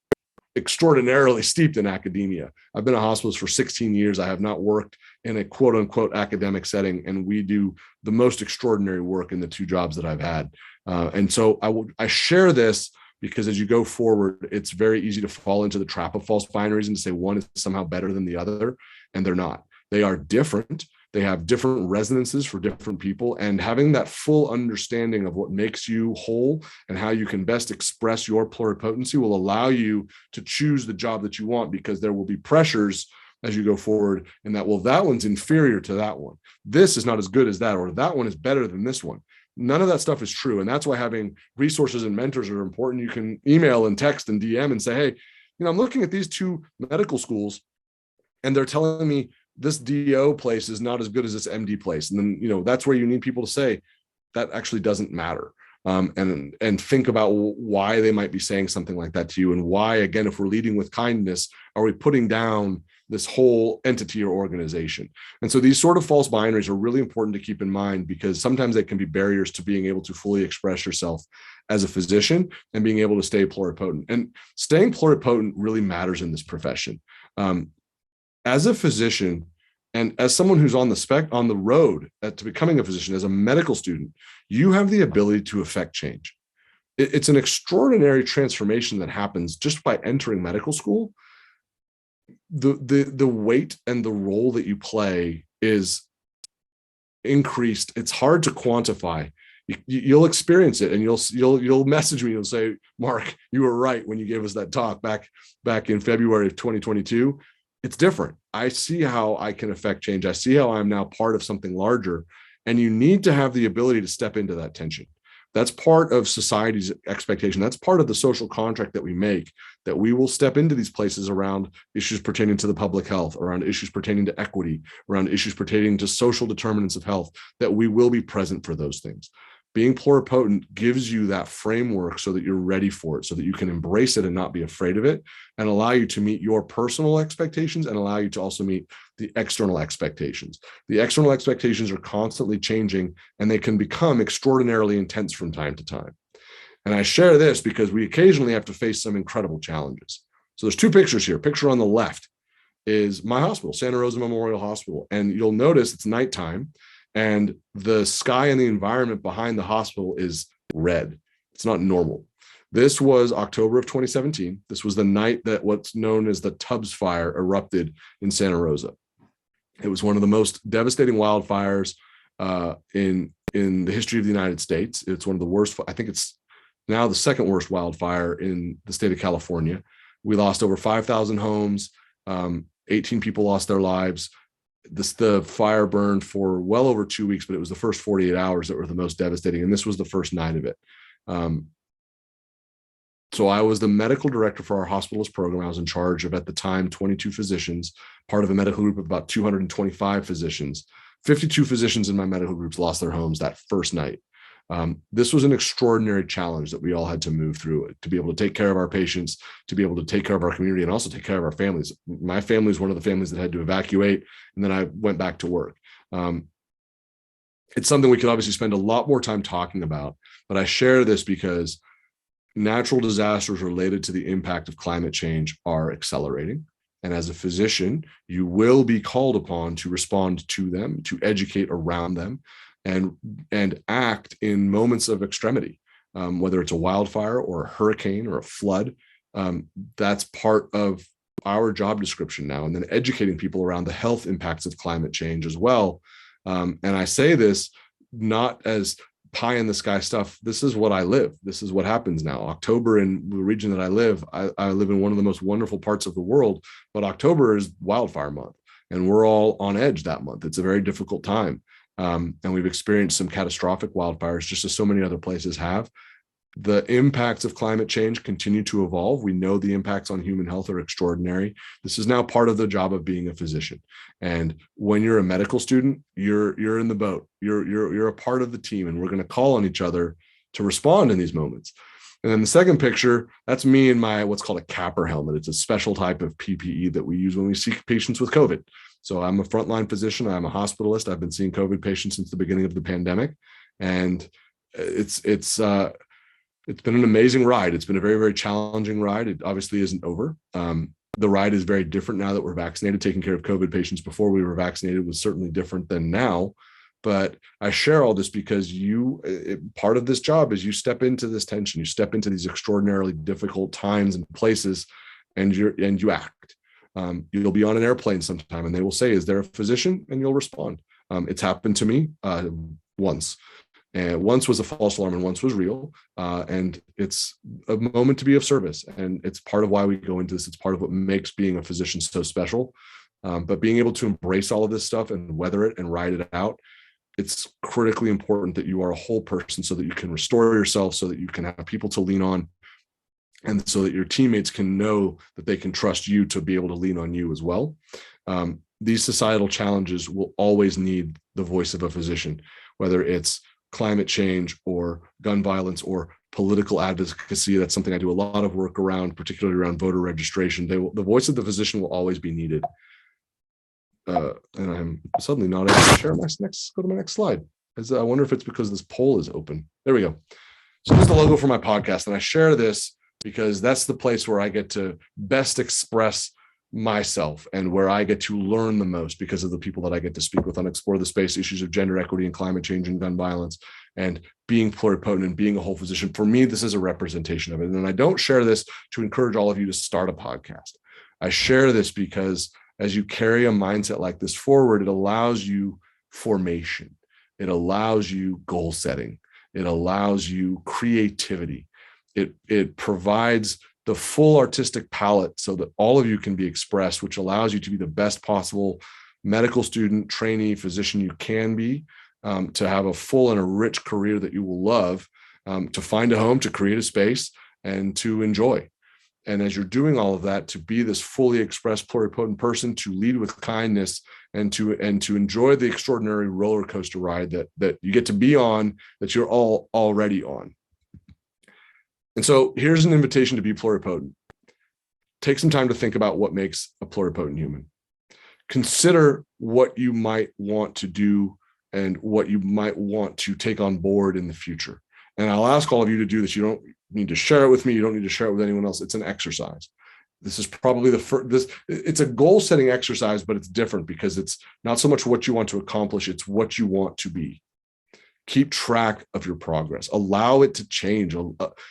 extraordinarily steeped in academia. I've been a hospitalist for 16 years. I have not worked in a quote unquote academic setting, and we do the most extraordinary work in the 2 jobs that I've had. And so I share this because as you go forward, it's very easy to fall into the trap of false binaries and to say one is somehow better than the other, and they're not. They are different. They have different resonances for different people, and having that full understanding of what makes you whole and how you can best express your pluripotency will allow you to choose the job that you want, because there will be pressures as you go forward and that, well, that one's inferior to that one. This is not as good as that, or that one is better than this one. None of that stuff is true. And that's why having resources and mentors are important. You can email and text and DM and say, hey, I'm looking at these 2 medical schools and they're telling me this DO place is not as good as this MD place. And then, that's where you need people to say that actually doesn't matter. And think about why they might be saying something like that to you, and why, again, if we're leading with kindness, are we putting down this whole entity or organization? And so these sort of false binaries are really important to keep in mind, because sometimes they can be barriers to being able to fully express yourself as a physician and being able to stay pluripotent. And staying pluripotent really matters in this profession. As a physician, and as someone who's on the road to becoming a physician, as a medical student, you have the ability to affect change. It's an extraordinary transformation that happens just by entering medical school. The weight and the role that you play is increased. It's hard to quantify. You'll experience it, and you'll message me. You'll say, Mark, you were right when you gave us that talk back in February of 2022. It's different. I see how I can affect change. I see how I'm now part of something larger, and you need to have the ability to step into that tension. That's part of society's expectation. That's part of the social contract that we make, that we will step into these places around issues pertaining to the public health, around issues pertaining to equity, around issues pertaining to social determinants of health, that we will be present for those things. Being pluripotent gives you that framework so that you're ready for it, so that you can embrace it and not be afraid of it, and allow you to meet your personal expectations and allow you to also meet the external expectations. The external expectations are constantly changing, and they can become extraordinarily intense from time to time. And I share this because we occasionally have to face some incredible challenges. So there's 2 pictures here. Picture on the left is my hospital, Santa Rosa Memorial Hospital. And you'll notice it's nighttime, and the sky and the environment behind the hospital is red. It's not normal. This was October of 2017. This was the night that what's known as the Tubbs fire erupted in Santa Rosa. It was one of the most devastating wildfires in the history of the United States. It's one of the worst. I think it's now the 2nd worst wildfire in the state of California. We lost over 5,000 homes. 18 people lost their lives. The fire burned for well over 2 weeks, but it was the first 48 hours that were the most devastating. And this was the first night of it. So I was the medical director for our hospitalist program. I was in charge of, at the time, 22 physicians, part of a medical group of about 225 physicians. 52 physicians in my medical groups lost their homes that first night. This was an extraordinary challenge that we all had to move through, to be able to take care of our patients, to be able to take care of our community, and also take care of our families. My family is one of the families that had to evacuate, and then I went back to work. It's something we could obviously spend a lot more time talking about, but I share this because natural disasters related to the impact of climate change are accelerating. And as a physician, you will be called upon to respond to them, to educate around them, and act in moments of extremity, whether it's a wildfire or a hurricane or a flood. That's part of our job description now. And then educating people around the health impacts of climate change as well. And I say this not as pie in the sky stuff. This is what I live. This is what happens now. October in the region that I live in one of the most wonderful parts of the world, but October is wildfire month, and we're all on edge that month. It's a very difficult time. And we've experienced some catastrophic wildfires, just as so many other places have. The impacts of climate change continue to evolve. We know the impacts on human health are extraordinary. This is now part of the job of being a physician. And when you're a medical student, you're in the boat. You're a part of the team, and we're going to call on each other to respond in these moments. And then the second picture, that's me in my what's called a capper helmet. It's a special type of PPE that we use when we see patients with COVID. So I'm a frontline physician. I'm a hospitalist. I've been seeing COVID patients since the beginning of the pandemic. And it's been an amazing ride. It's been a very, very challenging ride. It obviously isn't over. The ride is very different now that we're vaccinated. Taking care of COVID patients before we were vaccinated was certainly different than now. But I share all this because part of this job is you step into this tension, you step into these extraordinarily difficult times and places, and you act. You'll be on an airplane sometime and they will say, "Is there a physician?" And you'll respond. It's happened to me once. And once was a false alarm and once was real. And it's a moment to be of service. And it's part of why we go into this. It's part of what makes being a physician so special. But being able to embrace all of this stuff and weather it and ride it out, it's critically important that you are a whole person so that you can restore yourself, so that you can have people to lean on, and so that your teammates can know that they can trust you to be able to lean on you as well. These societal challenges will always need the voice of a physician, whether it's climate change or gun violence or political advocacy. That's something I do a lot of work around, particularly around voter registration. The voice of the physician will always be needed. And I'm suddenly not able to share go to my next slide. I wonder if it's because this poll is open. There we go. So this is the logo for my podcast. And I share this because that's the place where I get to best express myself and where I get to learn the most because of the people that I get to speak with on Explore the Space, issues of gender equity and climate change and gun violence and being pluripotent and being a whole physician. For me, this is a representation of it. And I don't share this to encourage all of you to start a podcast. I share this because as you carry a mindset like this forward, it allows you formation. It allows you goal setting. It allows you creativity. It provides the full artistic palette so that all of you can be expressed, which allows you to be the best possible medical student, trainee, physician you can be, to have a full and a rich career that you will love, to find a home, to create a space, and to enjoy. And as you're doing all of that, to be this fully expressed pluripotent person, to lead with kindness, and to enjoy the extraordinary roller coaster ride that you get to be on, that you're all already on. And so here's an invitation to be pluripotent. Take some time to think about what makes a pluripotent human. Consider what you might want to do and what you might want to take on board in the future. And I'll ask all of you to do this. You don't need to share it with me. You don't need to share it with anyone else. It's an exercise. This is probably it's a goal setting exercise, but it's different because it's not so much what you want to accomplish. It's what you want to be. Keep track of your progress. Allow it to change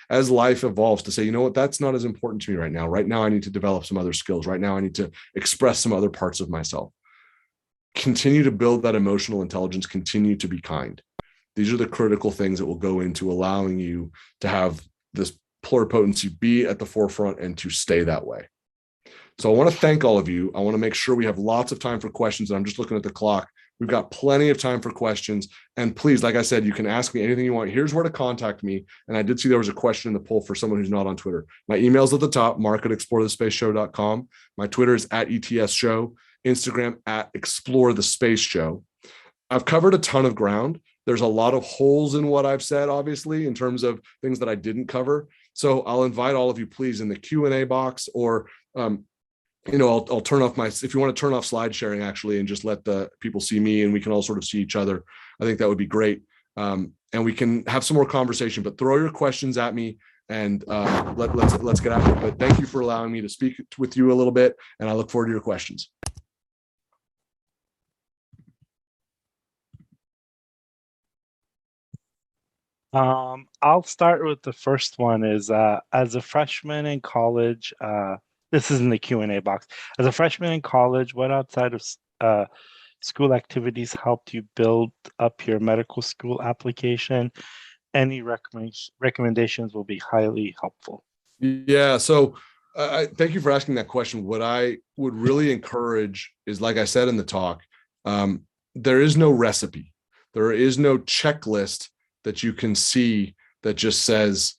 as life evolves, to say, you know what, that's not as important to me right now. Right now, I need to develop some other skills. Right now, I need to express some other parts of myself. Continue to build that emotional intelligence. Continue to be kind. These are the critical things that will go into allowing you to have this pluripotency be at the forefront and to stay that way. So I want to thank all of you. I want to make sure we have lots of time for questions. And I'm just looking at the clock. We've got plenty of time for questions. And please, like I said, you can ask me anything you want. Here's where to contact me. And I did see there was a question in the poll for someone who's not on Twitter. My email's at the top, mark@explorethespaceshow.com. My Twitter is @ETSShow, Instagram @ExploreTheSpaceShow. I've covered a ton of ground. There's a lot of holes in what I've said, obviously, in terms of things that I didn't cover. So I'll invite all of you, please, in the Q&A box, or I'll turn off if you want to turn off slide sharing actually, and just let the people see me and we can all sort of see each other. I think that would be great. And we can have some more conversation, but throw your questions at me and let's get after it. But thank you for allowing me to speak with you a little bit, and I look forward to your questions. I'll start with the first one. Is as a freshman in college, this is in the Q&A box. As a freshman in college, what outside of school activities helped you build up your medical school application? Any recommendations will be highly helpful. Yeah, so I thank you for asking that question. What I would really encourage is, like I said in the talk, there is no recipe. There is no checklist that you can see that just says,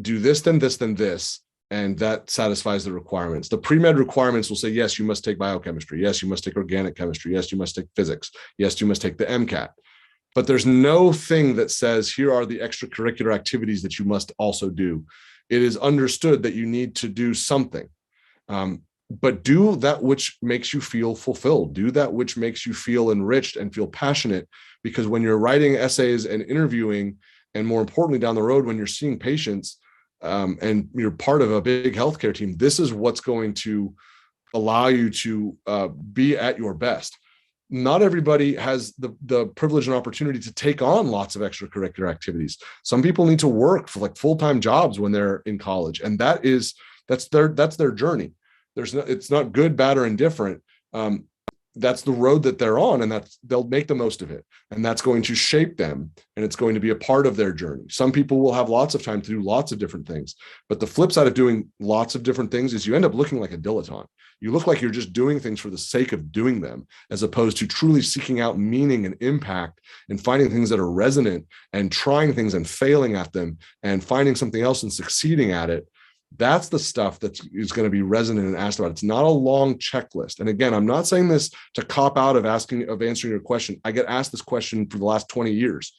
do this, then this, then this, and that satisfies the requirements. The pre-med requirements will say, yes, you must take biochemistry. Yes, you must take organic chemistry. Yes, you must take physics. Yes, you must take the MCAT. But there's no thing that says, here are the extracurricular activities that you must also do. it is understood that you need to do something. But do that which makes you feel fulfilled. Do that which makes you feel enriched and feel passionate. Because when you're writing essays and interviewing, and more importantly, down the road, when you're seeing patients and you're part of a big healthcare team, this is what's going to allow you to be at your best. Not everybody has the privilege and opportunity to take on lots of extracurricular activities. Some people need to work for like full-time jobs when they're in college, and that's their journey. It's not good, bad, or indifferent. That's the road that they're on, and they'll make the most of it. And that's going to shape them, and it's going to be a part of their journey. Some people will have lots of time to do lots of different things. But the flip side of doing lots of different things is you end up looking like a dilettante. You look like you're just doing things for the sake of doing them, as opposed to truly seeking out meaning and impact and finding things that are resonant and trying things and failing at them and finding something else and succeeding at it. That's the stuff that is going to be resonant and asked about. It's not a long checklist. And again, I'm not saying this to cop out of answering your question. I get asked this question for the last 20 years.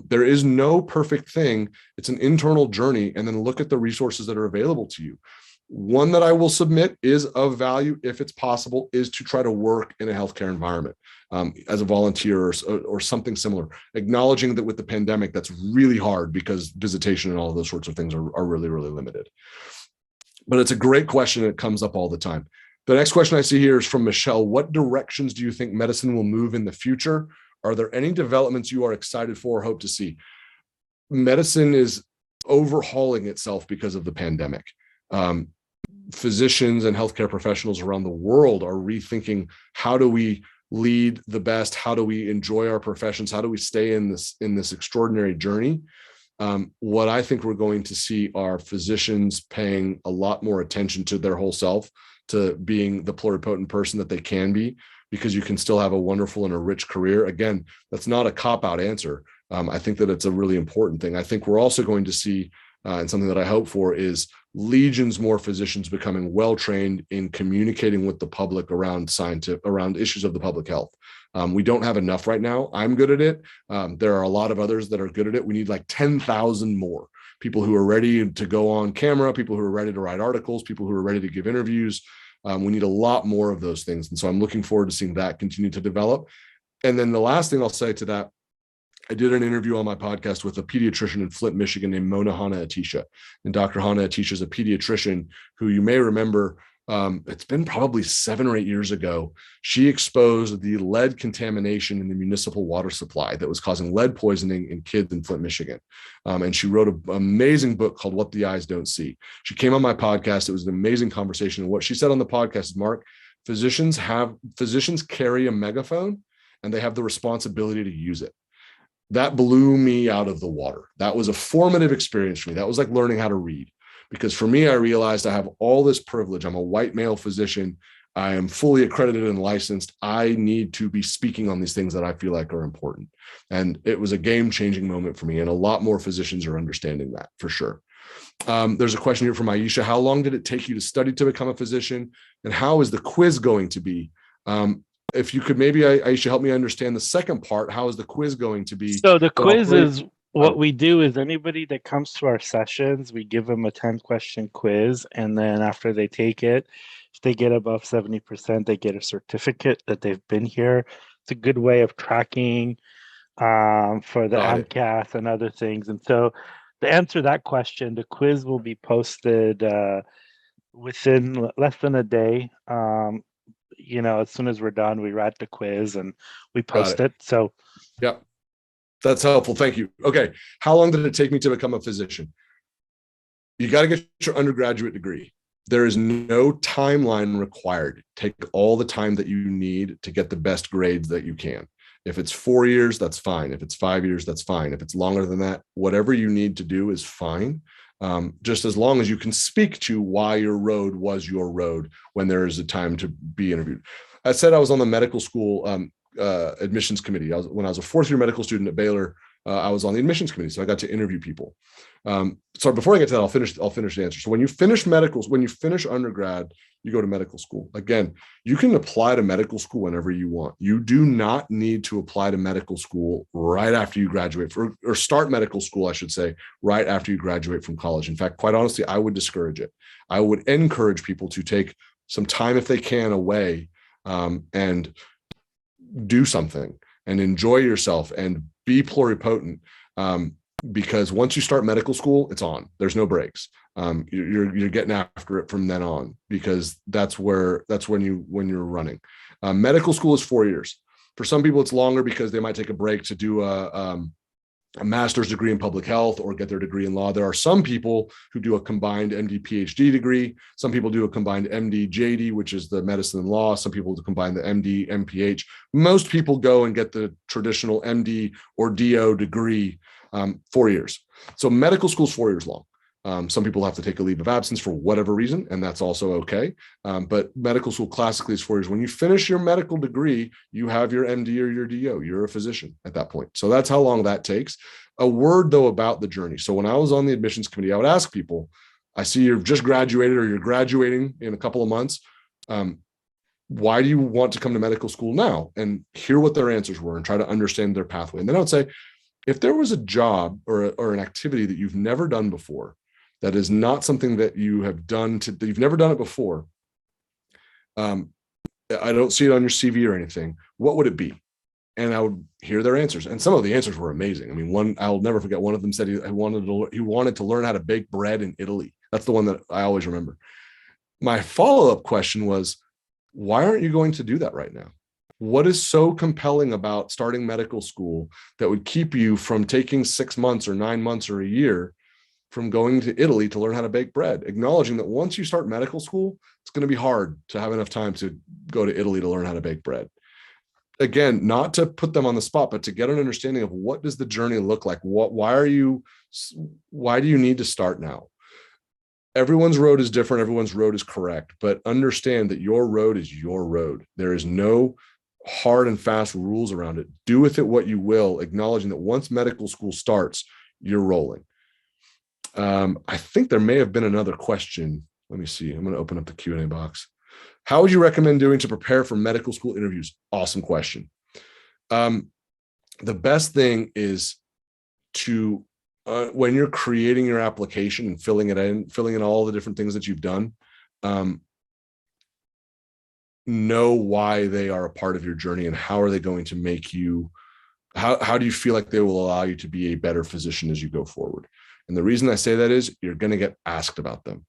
There is no perfect thing. It's an internal journey. And then look at the resources that are available to you. One that I will submit is of value, if it's possible, is to try to work in a healthcare environment as a volunteer or something similar, acknowledging that with the pandemic, that's really hard because visitation and all of those sorts of things are really, really limited. But it's a great question. It comes up all the time. The next question I see here is from Michelle. What directions do you think medicine will move in the future? Are there any developments you are excited for or hope to see? Medicine is overhauling itself because of the pandemic. Physicians and healthcare professionals around the world are rethinking, how do we lead the best? How do we enjoy our professions? How do we stay in this extraordinary journey? What I think we're going to see are physicians paying a lot more attention to their whole self, to being the pluripotent person that they can be, because you can still have a wonderful and a rich career. Again, that's not a cop-out answer. I think that it's a really important thing. I think we're also going to see, and something that I hope for, is legions more physicians becoming well-trained in communicating with the public around issues of the public health. We don't have enough right now. I'm good at it. There are a lot of others that are good at it. We need like 10,000 more people who are ready to go on camera, people who are ready to write articles, people who are ready to give interviews. We need a lot more of those things. And so I'm looking forward to seeing that continue to develop. And then the last thing I'll say to that, I did an interview on my podcast with a pediatrician in Flint, Michigan named Mona Hana-Atisha. And Dr. Hana-Atisha is a pediatrician who you may remember, it's been probably 7 or 8 years ago. She exposed the lead contamination in the municipal water supply that was causing lead poisoning in kids in Flint, Michigan. And she wrote an amazing book called What the Eyes Don't See. She came on my podcast. It was an amazing conversation. And what she said on the podcast is, Mark, physicians carry a megaphone and they have the responsibility to use it. That blew me out of the water. That was a formative experience for me. That was like learning how to read, because for me, I realized I have all this privilege. I'm a white male physician. I am fully accredited and licensed. I need to be speaking on these things that I feel like are important. And it was a game-changing moment for me. And a lot more physicians are understanding that, for sure. There's a question here from Aisha. How long did it take you to study to become a physician? And how is the quiz going to be? If you could maybe, Aisha, help me understand the second part. How is the quiz going to be? So the quiz is, what we do is anybody that comes to our sessions, we give them a 10-question quiz. And then after they take it, if they get above 70%, they get a certificate that they've been here. It's a good way of tracking for the AMCAS and other things. And so to answer that question, the quiz will be posted within less than a day. As soon as we're done, we write the quiz and we post it. So, yeah, that's helpful. Thank you. Okay. How long did it take me to become a physician? You got to get your undergraduate degree. There is no timeline required. Take all the time that you need to get the best grades that you can. If it's 4 years, that's fine. If it's 5 years, that's fine. If it's longer than that, whatever you need to do is fine. Just as long as you can speak to why your road was your road when there is a time to be interviewed. I said I was on the medical school admissions committee. When I was a 4th-year medical student at Baylor, I was on the admissions committee, so I got to interview people. So before I get to that, I'll finish the answer. So when you finish undergrad, you go to medical school. Again, you can apply to medical school whenever you want. You do not need to apply to medical school right after you graduate, or start medical school, I should say, right after you graduate from college. In fact, quite honestly, I would discourage it. I would encourage people to take some time, if they can, away and do something and enjoy yourself and be pluripotent. Because once you start medical school, it's on. There's no breaks. You're getting after it from then on, because that's when you're running. Medical school is 4 years. For some people, it's longer because they might take a break to do a master's degree in public health or get their degree in law. There are some people who do a combined MD PhD degree. Some people do a combined MD JD, which is the medicine and law. Some people combine the MD MPH. Most people go and get the traditional MD or DO degree. 4 years. So medical school is 4 years long. Some people have to take a leave of absence for whatever reason, and that's also okay. But medical school classically is 4 years. When you finish your medical degree, you have your MD or your DO. You're a physician at that point. So that's how long that takes. A word, though, about the journey. So when I was on the admissions committee, I would ask people, I see you've just graduated or you're graduating in a couple of months. Why do you want to come to medical school now? And hear what their answers were and try to understand their pathway. And then I would say, if there was a job or an activity that you've never done before, that is not something that you have done that you've never done it before, I don't see it on your CV or anything, what would it be? And I would hear their answers. And some of the answers were amazing. I mean, I'll never forget, one of them said he wanted to learn how to bake bread in Italy. That's the one that I always remember. My follow-up question was, why aren't you going to do that right now? What is so compelling about starting medical school that would keep you from taking 6 months or 9 months or a year from going to Italy to learn how to bake bread? Acknowledging that once you start medical school, it's going to be hard to have enough time to go to Italy to learn how to bake bread. Again, not to put them on the spot, but to get an understanding of what does the journey look like? Why do you need to start now? Everyone's road is different. Everyone's road is correct, but understand that your road is your road. There is no hard and fast rules around it. Do with it what you will, acknowledging that once medical school starts, you're rolling. I think there may have been another question. Let me see. I'm going to open up the Q&A box. How would you recommend doing to prepare for medical school interviews? Awesome question. The best thing is to, when you're creating your application and filling in all the different things that you've done, know why they are a part of your journey and how are they going to make you, how do you feel like they will allow you to be a better physician as you go forward? And the reason I say that is you're going to get asked about them.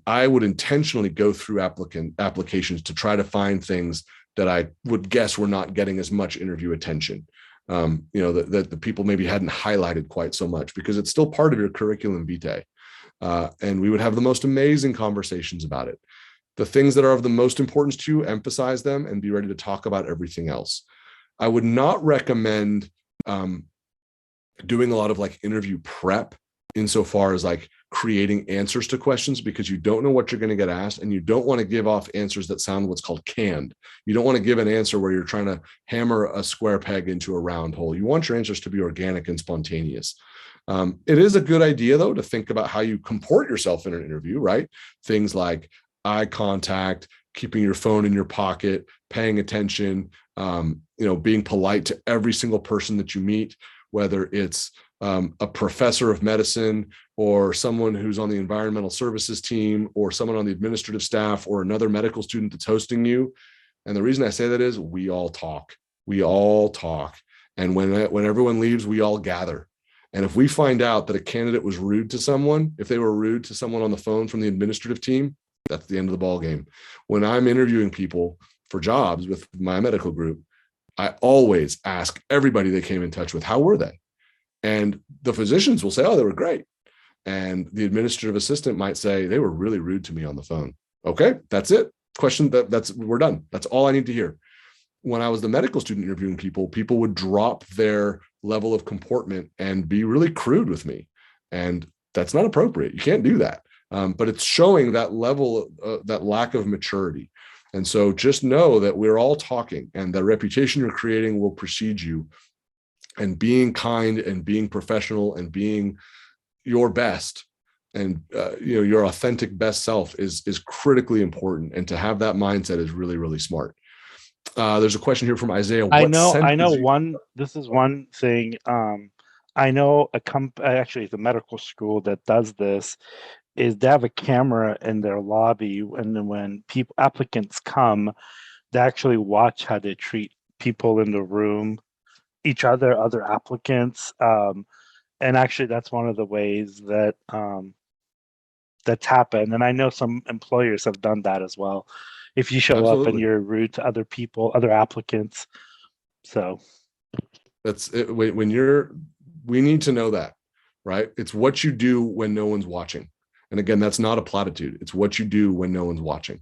I would intentionally go through applications to try to find things that I would guess were not getting as much interview attention. That the people maybe hadn't highlighted quite so much, because it's still part of your curriculum vitae. And we would have the most amazing conversations about it. The things that are of the most importance to you, emphasize them and be ready to talk about everything else. I would not recommend doing a lot of like interview prep insofar as like creating answers to questions, because you don't know what you're going to get asked, and you don't want to give off answers that sound what's called canned. You don't want to give an answer where you're trying to hammer a square peg into a round hole. You want your answers to be organic and spontaneous. It is a good idea, though, to think about how you comport yourself in an interview, right? Things like eye contact, keeping your phone in your pocket, paying attention, being polite to every single person that you meet, whether it's a professor of medicine or someone who's on the environmental services team or someone on the administrative staff or another medical student that's hosting you. And the reason I say that is we all talk. And when everyone leaves, we all gather. And if we find out that a candidate was rude to someone, if they were rude to someone on the phone from the administrative team, that's the end of the ball game. When I'm interviewing people for jobs with my medical group, I always ask everybody they came in touch with, how were they? And the physicians will say, oh, they were great. And the administrative assistant might say, they were really rude to me on the phone. Okay, that's it. We're done. That's all I need to hear. When I was the medical student interviewing people would drop their level of comportment and be really crude with me. And that's not appropriate. You can't do that. But it's showing that level, that lack of maturity. And so just know that we're all talking, and the reputation you're creating will precede you. and being kind and being professional and being your best and your authentic best self is critically important. And to have that mindset is really, really smart. There's a question here from Isaiah. I know one, this is one thing. I know actually the medical school that does this is they have a camera in their lobby, and then when applicants come, they actually watch how they treat people in the room, each other applicants. And actually that's one of the ways that that's happened. And I know some employers have done that as well. If you show up and you're rude to other people, other applicants. So that's it. We need to know that, right? It's what you do when no one's watching. And again, that's not a platitude. It's what you do when no one's watching.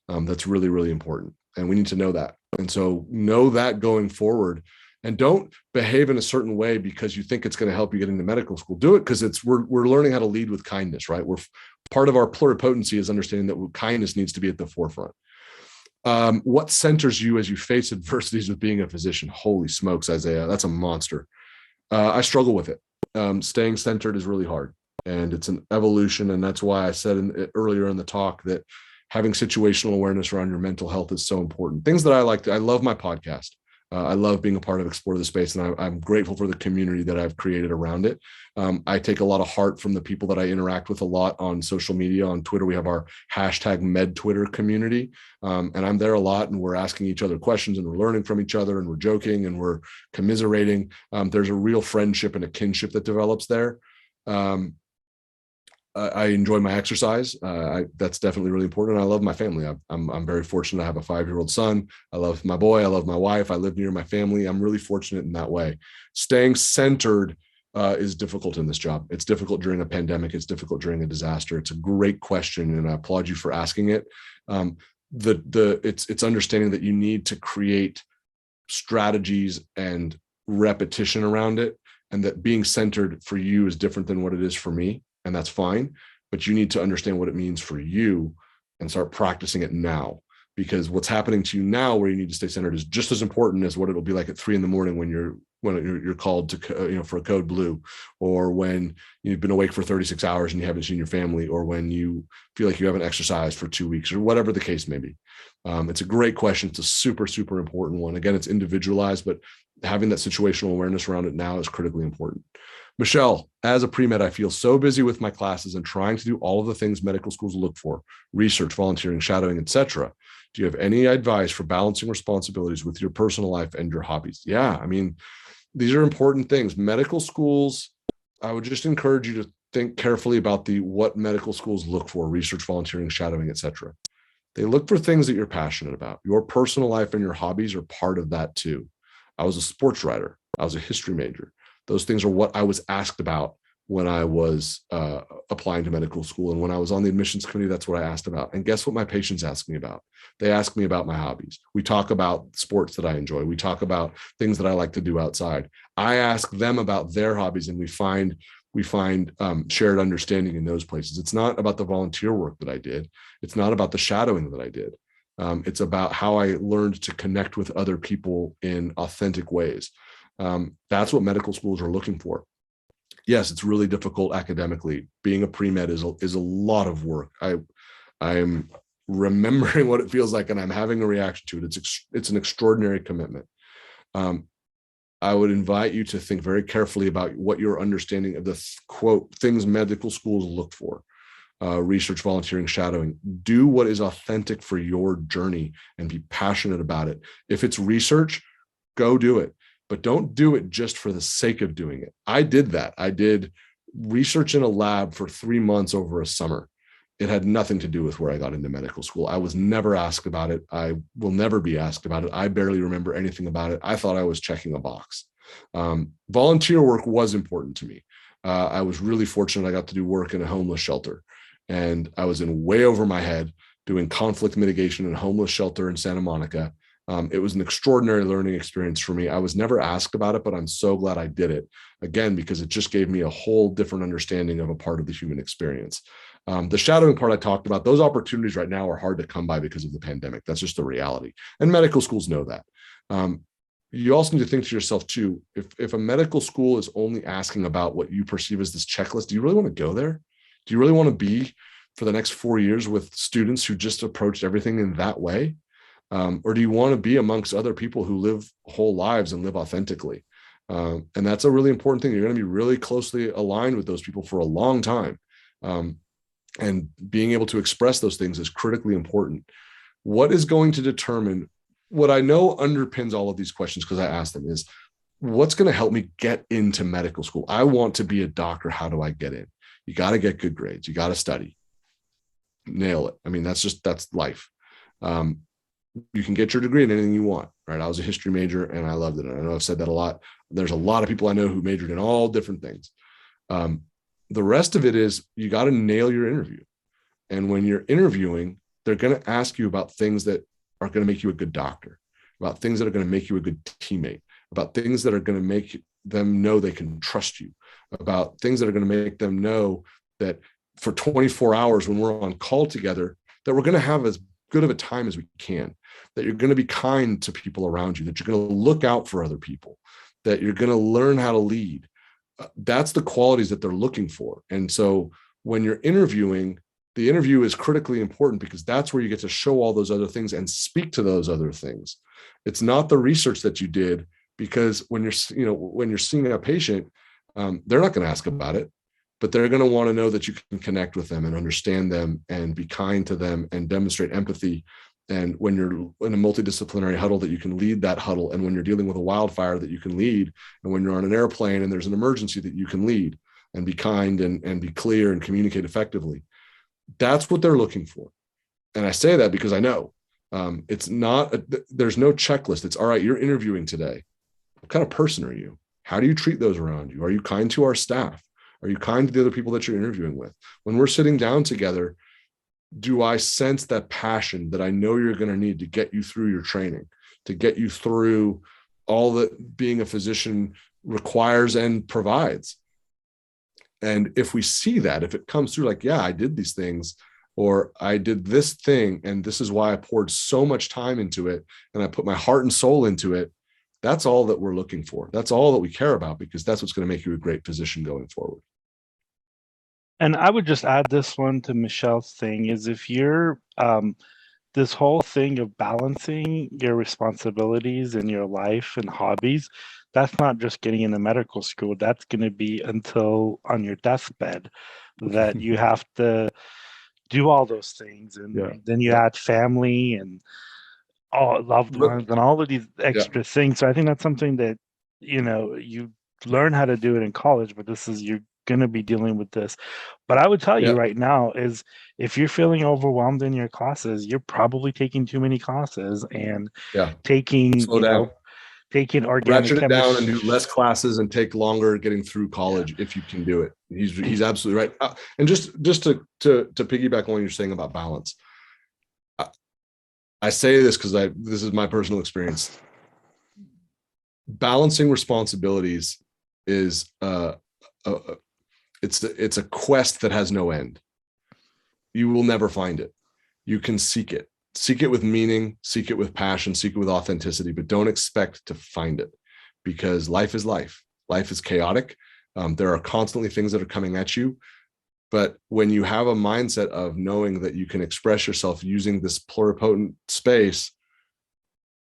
That's really, really important. And we need to know that. And so know that going forward, and don't behave in a certain way because you think it's going to help you get into medical school. Do it because we're learning how to lead with kindness, right? We're part of our pluripotency is understanding that kindness needs to be at the forefront. What centers you as you face adversities with being a physician? Holy smokes, Isaiah, that's a monster. I struggle with it. Staying centered is really hard, and it's an evolution. And that's why I said earlier in the talk that having situational awareness around your mental health is so important. Things that I love my podcast. I love being a part of Explore the Space, and I'm grateful for the community that I've created around it. I take a lot of heart from the people that I interact with a lot on social media. On Twitter, we have our #MedTwitter community, and I'm there a lot, and we're asking each other questions, and we're learning from each other, and we're joking, and we're commiserating. There's a real friendship and a kinship that develops there. I enjoy my exercise. That's definitely really important. I love my family. I'm very fortunate. I have a 5-year-old son. I love my boy. I love my wife. I live near my family. I'm really fortunate in that way. Staying centered is difficult in this job. It's difficult during a pandemic. It's difficult during a disaster. It's a great question, and I applaud you for asking it. It's understanding that you need to create strategies and repetition around it, and that being centered for you is different than what it is for me. And that's fine, but you need to understand what it means for you and start practicing it now, because what's happening to you now where you need to stay centered is just as important as what it'll be like at 3 a.m. when you're called to, for a code blue, or when you've been awake for 36 hours and you haven't seen your family, or when you feel like you haven't exercised for 2 weeks, or whatever the case may be. It's a great question. It's a super, super important one. Again, it's individualized, but having that situational awareness around it now is critically important. Michelle, as a pre-med, I feel so busy with my classes and trying to do all of the things medical schools look for: research, volunteering, shadowing, etc. Do you have any advice for balancing responsibilities with your personal life and your hobbies? Yeah, I mean, these are important things. Medical schools, I would just encourage you to think carefully about what medical schools look for: research, volunteering, shadowing, etc. They look for things that you're passionate about. Your personal life and your hobbies are part of that too. I was a sports writer. I was a history major. Those things are what I was asked about when I was applying to medical school. And when I was on the admissions committee, that's what I asked about. And guess what my patients ask me about? They ask me about my hobbies. We talk about sports that I enjoy. We talk about things that I like to do outside. I ask them about their hobbies, and we find shared understanding in those places. It's not about the volunteer work that I did. It's not about the shadowing that I did. It's about how I learned to connect with other people in authentic ways. That's what medical schools are looking for. Yes, it's really difficult academically. Being a pre-med is a lot of work. I'm remembering what it feels like, and I'm having a reaction to it. It's an extraordinary commitment. I would invite you to think very carefully about what your understanding of the quote things medical schools look for. Research, volunteering, shadowing. Do what is authentic for your journey and be passionate about it. If it's research, go do it, but don't do it just for the sake of doing it. I did that. I did research in a lab for 3 months over a summer. It had nothing to do with where I got into medical school. I was never asked about it. I will never be asked about it. I barely remember anything about it. I thought I was checking a box. Volunteer work was important to me. I was really fortunate. I got to do work in a homeless shelter, and I was in way over my head doing conflict mitigation in a homeless shelter in Santa Monica. It was an extraordinary learning experience for me. I was never asked about it, but I'm so glad I did it, again, because it just gave me a whole different understanding of a part of the human experience. The shadowing part I talked about, those opportunities right now are hard to come by because of the pandemic. That's just the reality. And medical schools know that. you also need to think to yourself too, if a medical school is only asking about what you perceive as this checklist, do you really want to go there? Do you really want to be for the next 4 years with students who just approached everything in that way? Or do you want to be amongst other people who live whole lives and live authentically? And that's a really important thing. You're going to be really closely aligned with those people for a long time. And being able to express those things is critically important. What is going to determine what I know underpins all of these questions, because I asked them, is what's going to help me get into medical school? I want to be a doctor. How do I get in? You got to get good grades. You got to study. Nail it. I mean, that's life. You can get your degree in anything you want, right? I was a history major and I loved it. I know I've said that a lot. There's a lot of people I know who majored in all different things. The rest of it is you got to nail your interview. And when you're interviewing, they're going to ask you about things that are going to make you a good doctor, about things that are going to make you a good teammate, about things that are going to make them know they can trust you, about things that are going to make them know that for 24 hours when we're on call together, that we're going to have as good of a time as we can, that you're going to be kind to people around you, that you're going to look out for other people, that you're going to learn how to lead. That's the qualities that they're looking for. And so when you're interviewing, the interview is critically important because that's where you get to show all those other things and speak to those other things. It's not the research that you did, because when you're seeing a patient, they're not going to ask about it, but they're going to want to know that you can connect with them and understand them and be kind to them and demonstrate empathy. And when you're in a multidisciplinary huddle, that you can lead that huddle. And when you're dealing with a wildfire, that you can lead. And when you're on an airplane and there's an emergency, that you can lead and be kind and be clear and communicate effectively. That's what they're looking for. And I say that because I know there's no checklist. It's all right, you're interviewing today. What kind of person are you? How do you treat those around you? Are you kind to our staff? Are you kind to the other people that you're interviewing with? When we're sitting down together, do I sense that passion that I know you're going to need to get you through your training, to get you through all that being a physician requires and provides? And if we see that, if it comes through like, yeah, I did these things, or I did this thing, and this is why I poured so much time into it, and I put my heart and soul into it, that's all that we're looking for. That's all that we care about, because that's what's going to make you a great physician going forward. And I would just add this one to Michelle's thing is if you're this whole thing of balancing your responsibilities in your life and hobbies, that's not just getting into medical school. That's going to be until on your deathbed that you have to do all those things. And then you add family and all loved ones and all of these extra things. So I think that's something that, you learn how to do it in college, but you're going to be dealing with this. But I would tell you right now is if you're feeling overwhelmed in your classes, you're probably taking too many classes and taking, taking organic ratchet it down and chemistry. do less classes and take longer getting through college if you can do it. He's absolutely right. And just to piggyback on what you're saying about balance, I say this because this is my personal experience. Balancing responsibilities is it's a quest that has no end. You will never find it. You can seek it. Seek it with meaning, seek it with passion, seek it with authenticity, but don't expect to find it, because life is life. Life is chaotic. There are constantly things that are coming at you. But when you have a mindset of knowing that you can express yourself using this pluripotent space,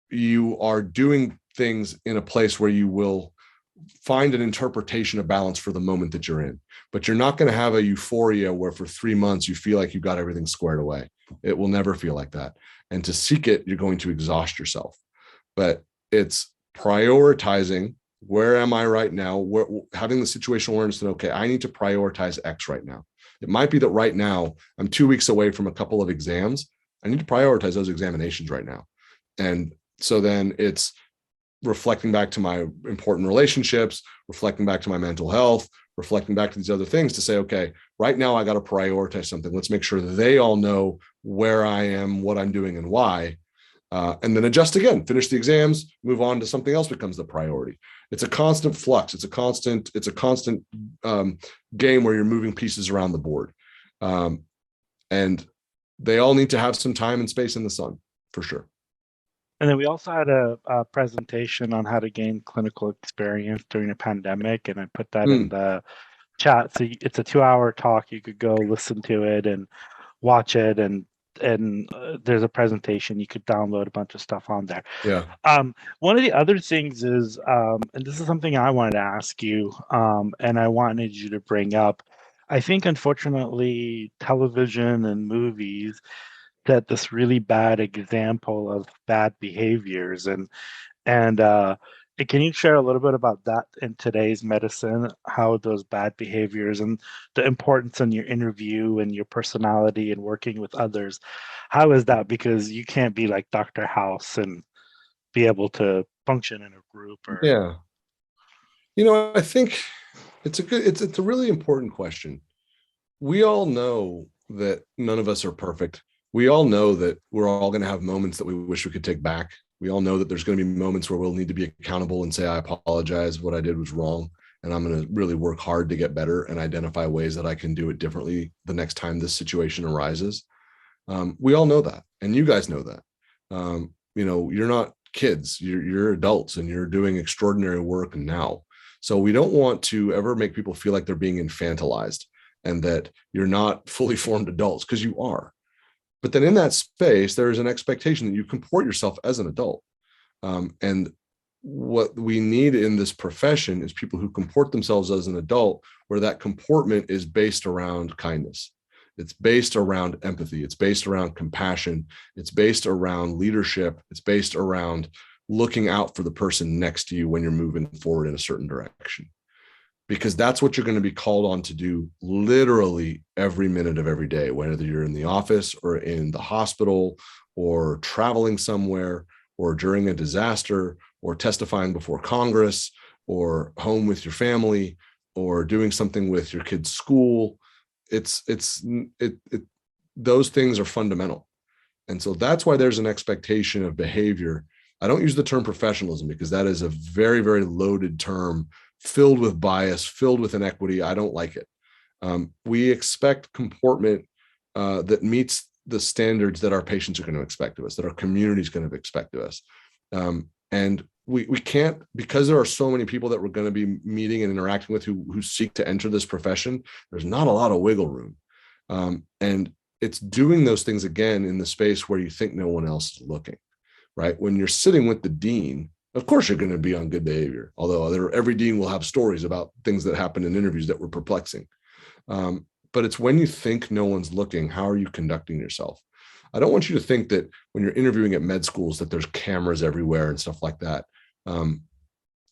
you are doing things in a place where you will find an interpretation of balance for the moment that you're in. But you're not going to have a euphoria where for 3 months you feel like you got everything squared away. It will never feel like that. And to seek it, you're going to exhaust yourself. But it's prioritizing, where am I right now? Having the situational awareness that, okay, I need to prioritize X right now. It might be that right now I'm 2 weeks away from a couple of exams. I need to prioritize those examinations right now. And so then it's reflecting back to my important relationships, reflecting back to my mental health, reflecting back to these other things to say, okay, right now I got to prioritize something. Let's make sure they all know where I am, what I'm doing, and why. And then adjust again, finish the exams, move on to something else becomes the priority. It's a constant flux. It's a constant game where you're moving pieces around the board. And they all need to have some time and space in the sun, for sure. And then we also had a presentation on how to gain clinical experience during a pandemic, and I put that in Mm, the chat. So it's a 2-hour talk. You could go listen to it and watch it, and there's a presentation. You could download a bunch of stuff on there. yeah. One of the other things is, and this is something I wanted to ask you, and I wanted you to bring up. I think, unfortunately, television and movies set this really bad example of bad behaviors, and can you share a little bit about that in today's medicine, how those bad behaviors and the importance in your interview and your personality and working with others? How is that? Because you can't be like Dr. House and be able to function in a group or Yeah. I think it's a really important question. We all know that none of us are perfect. We all know that we're all going to have moments that we wish we could take back. We all know that there's going to be moments where we'll need to be accountable and say, I apologize, what I did was wrong. And I'm going to really work hard to get better and identify ways that I can do it differently the next time this situation arises. We all know that. And you guys know that. You're not kids, you're adults, and you're doing extraordinary work now. So we don't want to ever make people feel like they're being infantilized and that you're not fully formed adults, because you are. But then in that space, there is an expectation that you comport yourself as an adult. And what we need in this profession is people who comport themselves as an adult, where that comportment is based around kindness. It's based around empathy. It's based around compassion. It's based around leadership. It's based around looking out for the person next to you when you're moving forward in a certain direction, because that's what you're going to be called on to do literally every minute of every day, whether you're in the office or in the hospital or traveling somewhere or during a disaster or testifying before Congress or home with your family or doing something with your kid's school. Those things are fundamental. And so that's why there's an expectation of behavior. I don't use the term professionalism because that is a very, very loaded term filled with bias, filled with inequity. I don't like it. We expect comportment that meets the standards that our patients are going to expect of us, that our community is going to expect of us. And we can't, because there are so many people that we're going to be meeting and interacting with who seek to enter this profession, there's not a lot of wiggle room. And it's doing those things again in the space where you think no one else is looking, right? When you're sitting with the dean, of course you're going to be on good behavior, although every dean will have stories about things that happened in interviews that were perplexing. But it's when you think no one's looking, how are you conducting yourself? I don't want you to think that when you're interviewing at med schools that there's cameras everywhere and stuff like that.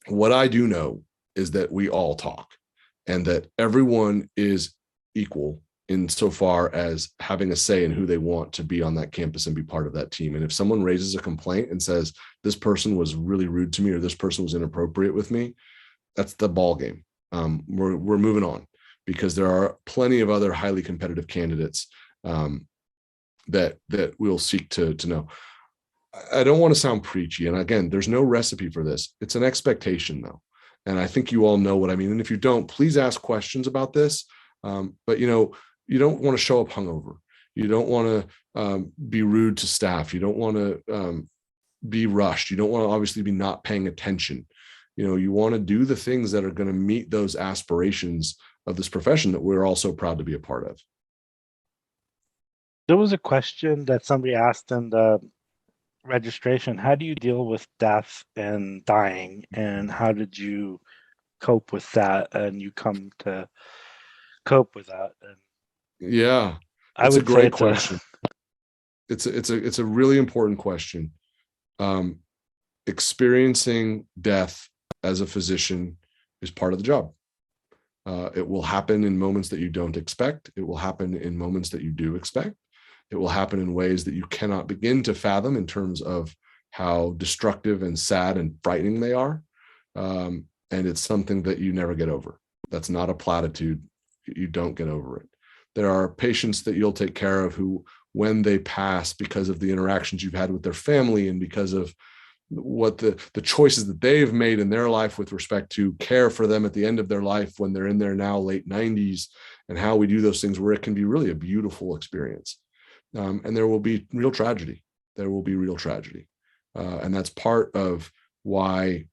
What I do know is that we all talk and that everyone is equal insofar as having a say in who they want to be on that campus and be part of that team. And if someone raises a complaint and says, this person was really rude to me or this person was inappropriate with me, that's the ball game. We're moving on, because there are plenty of other highly competitive candidates that we'll seek to know. I don't want to sound preachy. And again, there's no recipe for this. It's an expectation though. And I think you all know what I mean. And if you don't, please ask questions about this. But you don't want to show up hungover. You don't want to be rude to staff. You don't want to be rushed. You don't want to obviously be not paying attention. You want to do the things that are going to meet those aspirations of this profession that we're all so proud to be a part of. there was a question that somebody asked in the registration. How do you deal with death and dying, and how did you cope with that, and you come to cope with that? And Yeah, I it's a would say great question. It's a really important question. Experiencing death as a physician is part of the job. It will happen in moments that you don't expect. It will happen in moments that you do expect. It will happen in ways that you cannot begin to fathom in terms of how destructive and sad and frightening they are. And it's something that you never get over. That's not a platitude. You don't get over it. There are patients that you'll take care of who, when they pass, because of the interactions you've had with their family and because of what the choices that they've made in their life with respect to care for them at the end of their life when they're in their now late 90s, and how we do those things, where it can be really a beautiful experience. And there will be real tragedy. There will be real tragedy. And that's part of why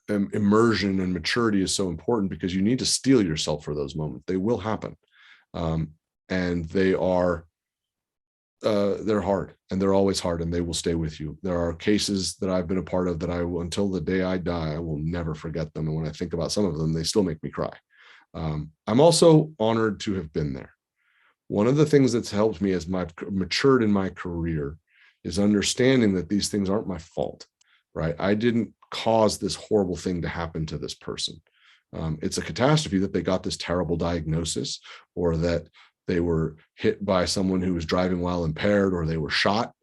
immersion and maturity is so important, because you need to steel yourself for those moments. They will happen. And they're hard, and they're always hard, and they will stay with you. There are cases that I've been a part of that I will, until the day I die, I will never forget them. And when I think about some of them, they still make me cry. I'm also honored to have been there. One of the things that's helped me as I've matured in my career is understanding that these things aren't my fault, right? I didn't cause this horrible thing to happen to this person. It's a catastrophe that they got this terrible diagnosis, or that they were hit by someone who was driving while impaired, or they were shot.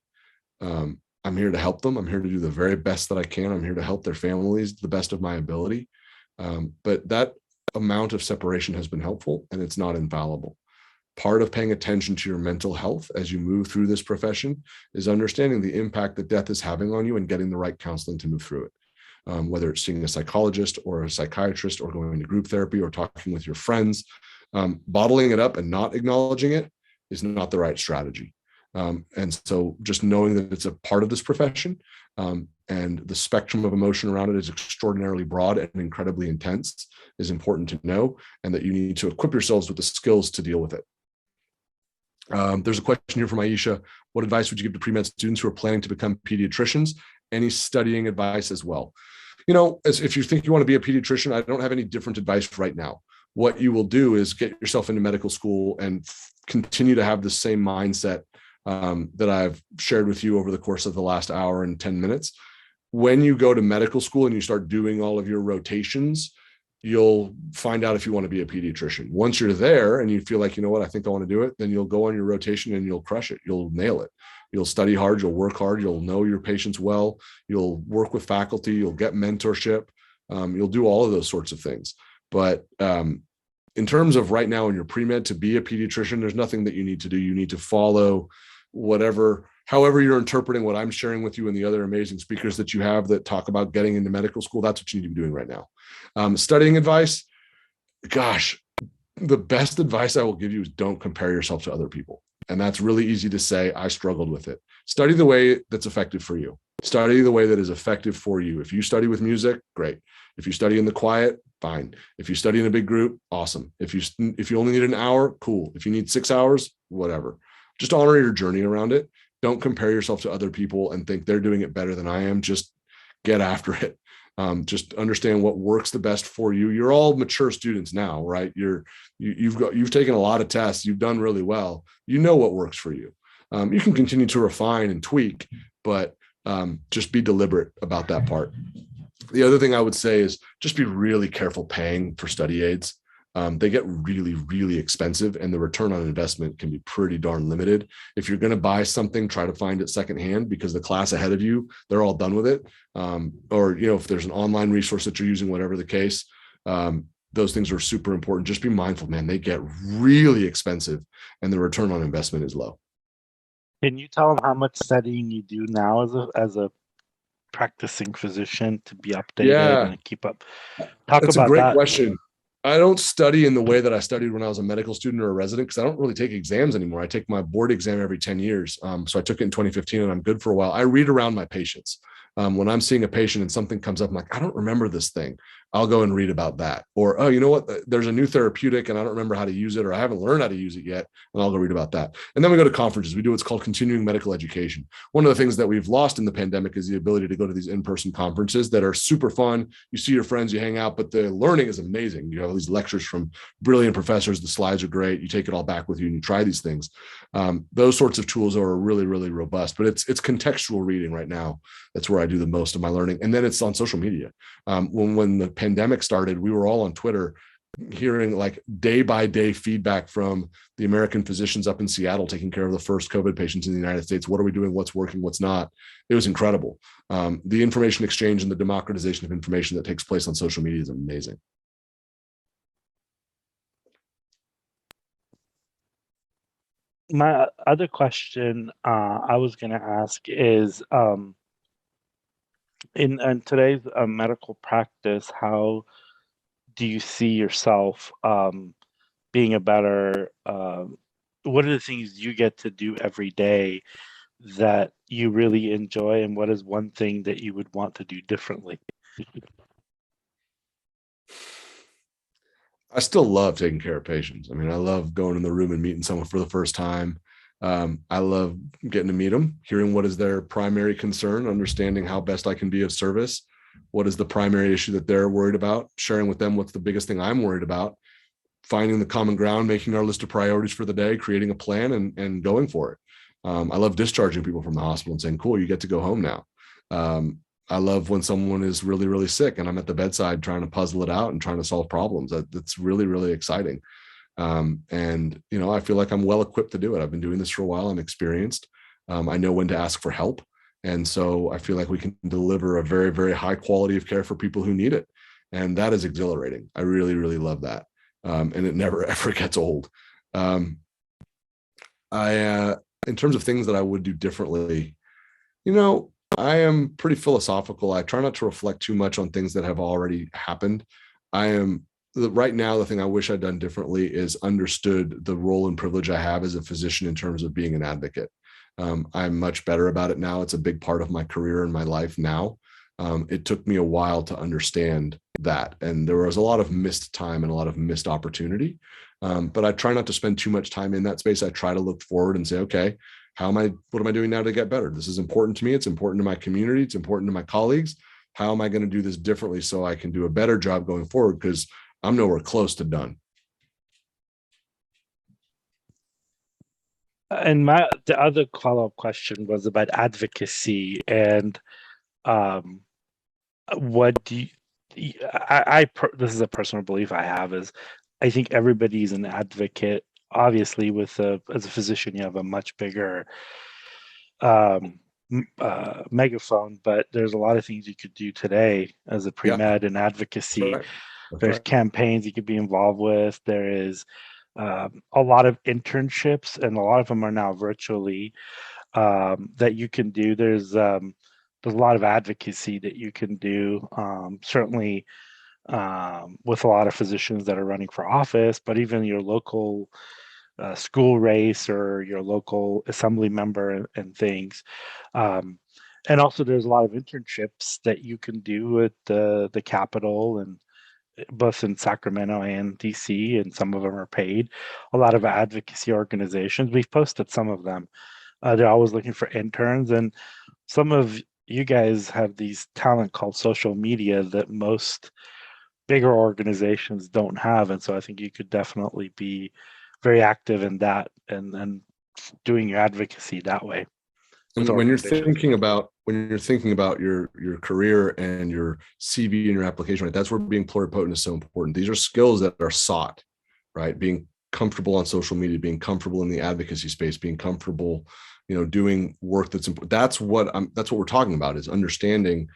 I'm here to help them. I'm here to do the very best that I can. I'm here to help their families to the best of my ability. But that amount of separation has been helpful, and it's not infallible. Part of paying attention to your mental health as you move through this profession is understanding the impact that death is having on you and getting the right counseling to move through it. Whether it's seeing a psychologist or a psychiatrist, or going to group therapy, or talking with your friends, bottling it up and not acknowledging it is not the right strategy. And so just knowing that it's a part of this profession, and the spectrum of emotion around it is extraordinarily broad and incredibly intense, is important to know, and that you need to equip yourselves with the skills to deal with it. There's a question here from Aisha. What advice would you give to pre-med students who are planning to become pediatricians? Any studying advice as well? If you think you want to be a pediatrician, I don't have any different advice right now. What you will do is get yourself into medical school and continue to have the same mindset that I've shared with you over the course of the last hour and 10 minutes. When you go to medical school and you start doing all of your rotations, you'll find out if you want to be a pediatrician. Once you're there and you feel like, you know what, I think I want to do it, then you'll go on your rotation and you'll crush it. You'll nail it. You'll study hard. You'll work hard. You'll know your patients well. You'll work with faculty. You'll get mentorship. You'll do all of those sorts of things. But in terms of right now in your pre-med, to be a pediatrician, there's nothing that you need to do. You need to follow however you're interpreting what I'm sharing with you and the other amazing speakers that you have that talk about getting into medical school. That's what you need to be doing right now. Studying advice, gosh, the best advice I will give you is don't compare yourself to other people. And that's really easy to say. I struggled with it. Study the way that's effective for you. Study the way that is effective for you. If you study with music, great. If you study in the quiet, fine. If you study in a big group, awesome. If you only need an hour, cool. If you need 6 hours, whatever. Just honor your journey around it. Don't compare yourself to other people and think they're doing it better than I am. Just get after it. Just understand what works the best for you. You're all mature students now, right? You've taken a lot of tests. You've done really well. You know what works for you. You can continue to refine and tweak, but just be deliberate about that part. The other thing I would say is just be really careful paying for study aids. They get really, really expensive, and the return on investment can be pretty darn limited. If you're going to buy something, try to find it secondhand, because the class ahead of you, they're all done with it. Or, if there's an online resource that you're using, whatever the case, those things are super important. Just be mindful, man. They get really expensive, and the return on investment is low. Can you tell them how much studying you do now as a practicing physician to be updated and keep up? That's a great question. I don't study in the way that I studied when I was a medical student or a resident, because I don't really take exams anymore. I take my board exam every 10 years. So I took it in 2015, and I'm good for a while. I read around my patients. When I'm seeing a patient and something comes up, I'm like, I don't remember this thing. I'll go and read about that. Or, oh, you know what? There's a new therapeutic and I don't remember how to use it, or I haven't learned how to use it yet. And I'll go read about that. And then we go to conferences. We do what's called continuing medical education. One of the things that we've lost in the pandemic is the ability to go to these in-person conferences that are super fun. You see your friends, you hang out, but the learning is amazing. You have these lectures from brilliant professors. The slides are great. You take it all back with you and you try these things. Those sorts of tools are really, really robust, but it's contextual reading right now. That's where I do the most of my learning. And then it's on social media. When the pandemic started, we were all on Twitter hearing like day by day feedback from the American physicians up in Seattle taking care of the first COVID patients in the United States. What are we doing? What's working? What's not? It was incredible. The information exchange and the democratization of information that takes place on social media is amazing. My other question I was going to ask is, in today's medical practice, how do you see yourself being a better, what are the things you get to do every day that you really enjoy, and what is one thing that you would want to do differently? I still love taking care of patients. I mean, I love going in the room and meeting someone for the first time. I love getting to meet them, hearing what is their primary concern, understanding how best I can be of service. What is the primary issue that they're worried about? Sharing with them what's the biggest thing I'm worried about, finding the common ground, making our list of priorities for the day, creating a plan and going for it. I love discharging people from the hospital and saying, cool, you get to go home now. I love when someone is really, really sick and I'm at the bedside trying to puzzle it out and trying to solve problems. That's really, really exciting. And, you know, I feel like I'm well equipped to do it. I've been doing this for a while. I'm experienced. I know when to ask for help. And so I feel like we can deliver a very, very high quality of care for people who need it. And that is exhilarating. I really, really love that. And it never, ever gets old. In terms of things that I would do differently, you know, I am pretty philosophical. I try not to reflect too much on things that have already happened. Right now, the thing I wish I'd done differently is understood the role and privilege I have as a physician in terms of being an advocate. I'm much better about it now. It's a big part of my career and my life now. It took me a while to understand that. And there was a lot of missed time and a lot of missed opportunity. But I try not to spend too much time in that space. I try to look forward and say, okay, what am I doing now to get better? This is important to me. It's important to my community. It's important to my colleagues. How am I going to do this differently so I can do a better job going forward? Because I'm nowhere close to done. And the other follow-up question was about advocacy, and what do you, this is a personal belief I have, is I think everybody's an advocate. Obviously, as a physician, you have a much bigger megaphone, but there's a lot of things you could do today as a pre-med and advocacy. Right. There's campaigns you could be involved with. There is a lot of internships, and a lot of them are now virtually, that you can do. There's a lot of advocacy that you can do, certainly with a lot of physicians that are running for office, but even your local school race or your local assembly member and things. And also there's a lot of internships that you can do at the Capitol, and both in Sacramento and DC, and some of them are paid. A lot of advocacy organizations, we've posted some of them. They're always looking for interns, and some of you guys have these talent called social media that most bigger organizations don't have. And so I think you could definitely be very active in that, and doing your advocacy that way. And when you're thinking about your career and your CV and your application, right, that's where being pluripotent is so important. These are skills that are sought, right? Being comfortable on social media, being comfortable in the advocacy space, being comfortable, you know, doing work that's important. That's what we're talking about, is understanding,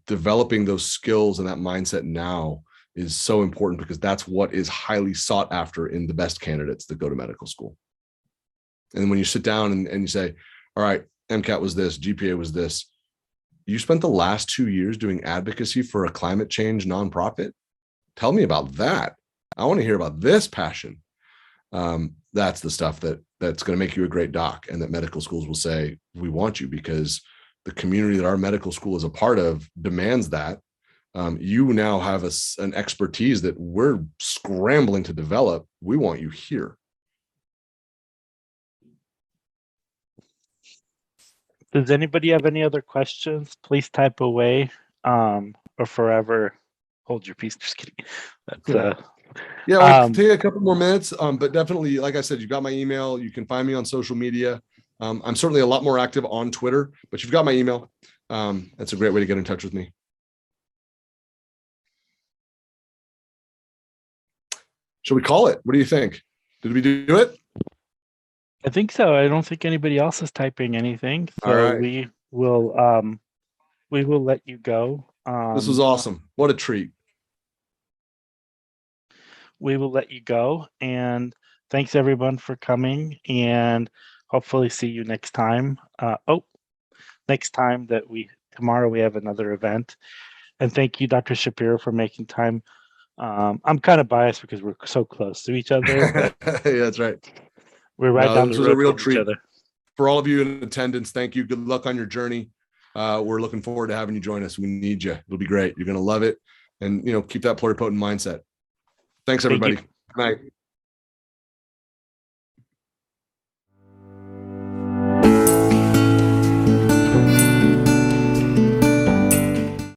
developing those skills, and that mindset now is so important, because that's what is highly sought after in the best candidates that go to medical school. And when you sit down and you say, all right, MCAT was this, GPA was this, you spent the last 2 years doing advocacy for a climate change nonprofit? Tell me about that. I want to hear about this passion. That's the stuff that's going to make you a great doc, and that medical schools will say, we want you, because the community that our medical school is a part of demands that. You now have an expertise that we're scrambling to develop. We want you here. Does anybody have any other questions? Please type away, or forever hold your peace. Just kidding. That's we'll take a couple more minutes, but definitely, like I said, you've got my email. You can find me on social media. I'm certainly a lot more active on Twitter, but you've got my email. That's a great way to get in touch with me. Should we call it? What do you think? Did we do it? I think so. I don't think anybody else is typing anything. So all right, we will let you go. This was awesome. What a treat. We will let you go, and thanks everyone for coming, and hopefully see you next time. Next time tomorrow we have another event. And thank you, Dr. Shapiro, for making time. I'm kind of biased because we're so close to each other. Yeah, that's right. We're right down the road from each other. for all of you in attendance, thank you. Good luck on your journey. We're looking forward to having you join us. We need you. It'll be great. You're going to love it. And, keep that pluripotent mindset. Thanks, everybody. Good night.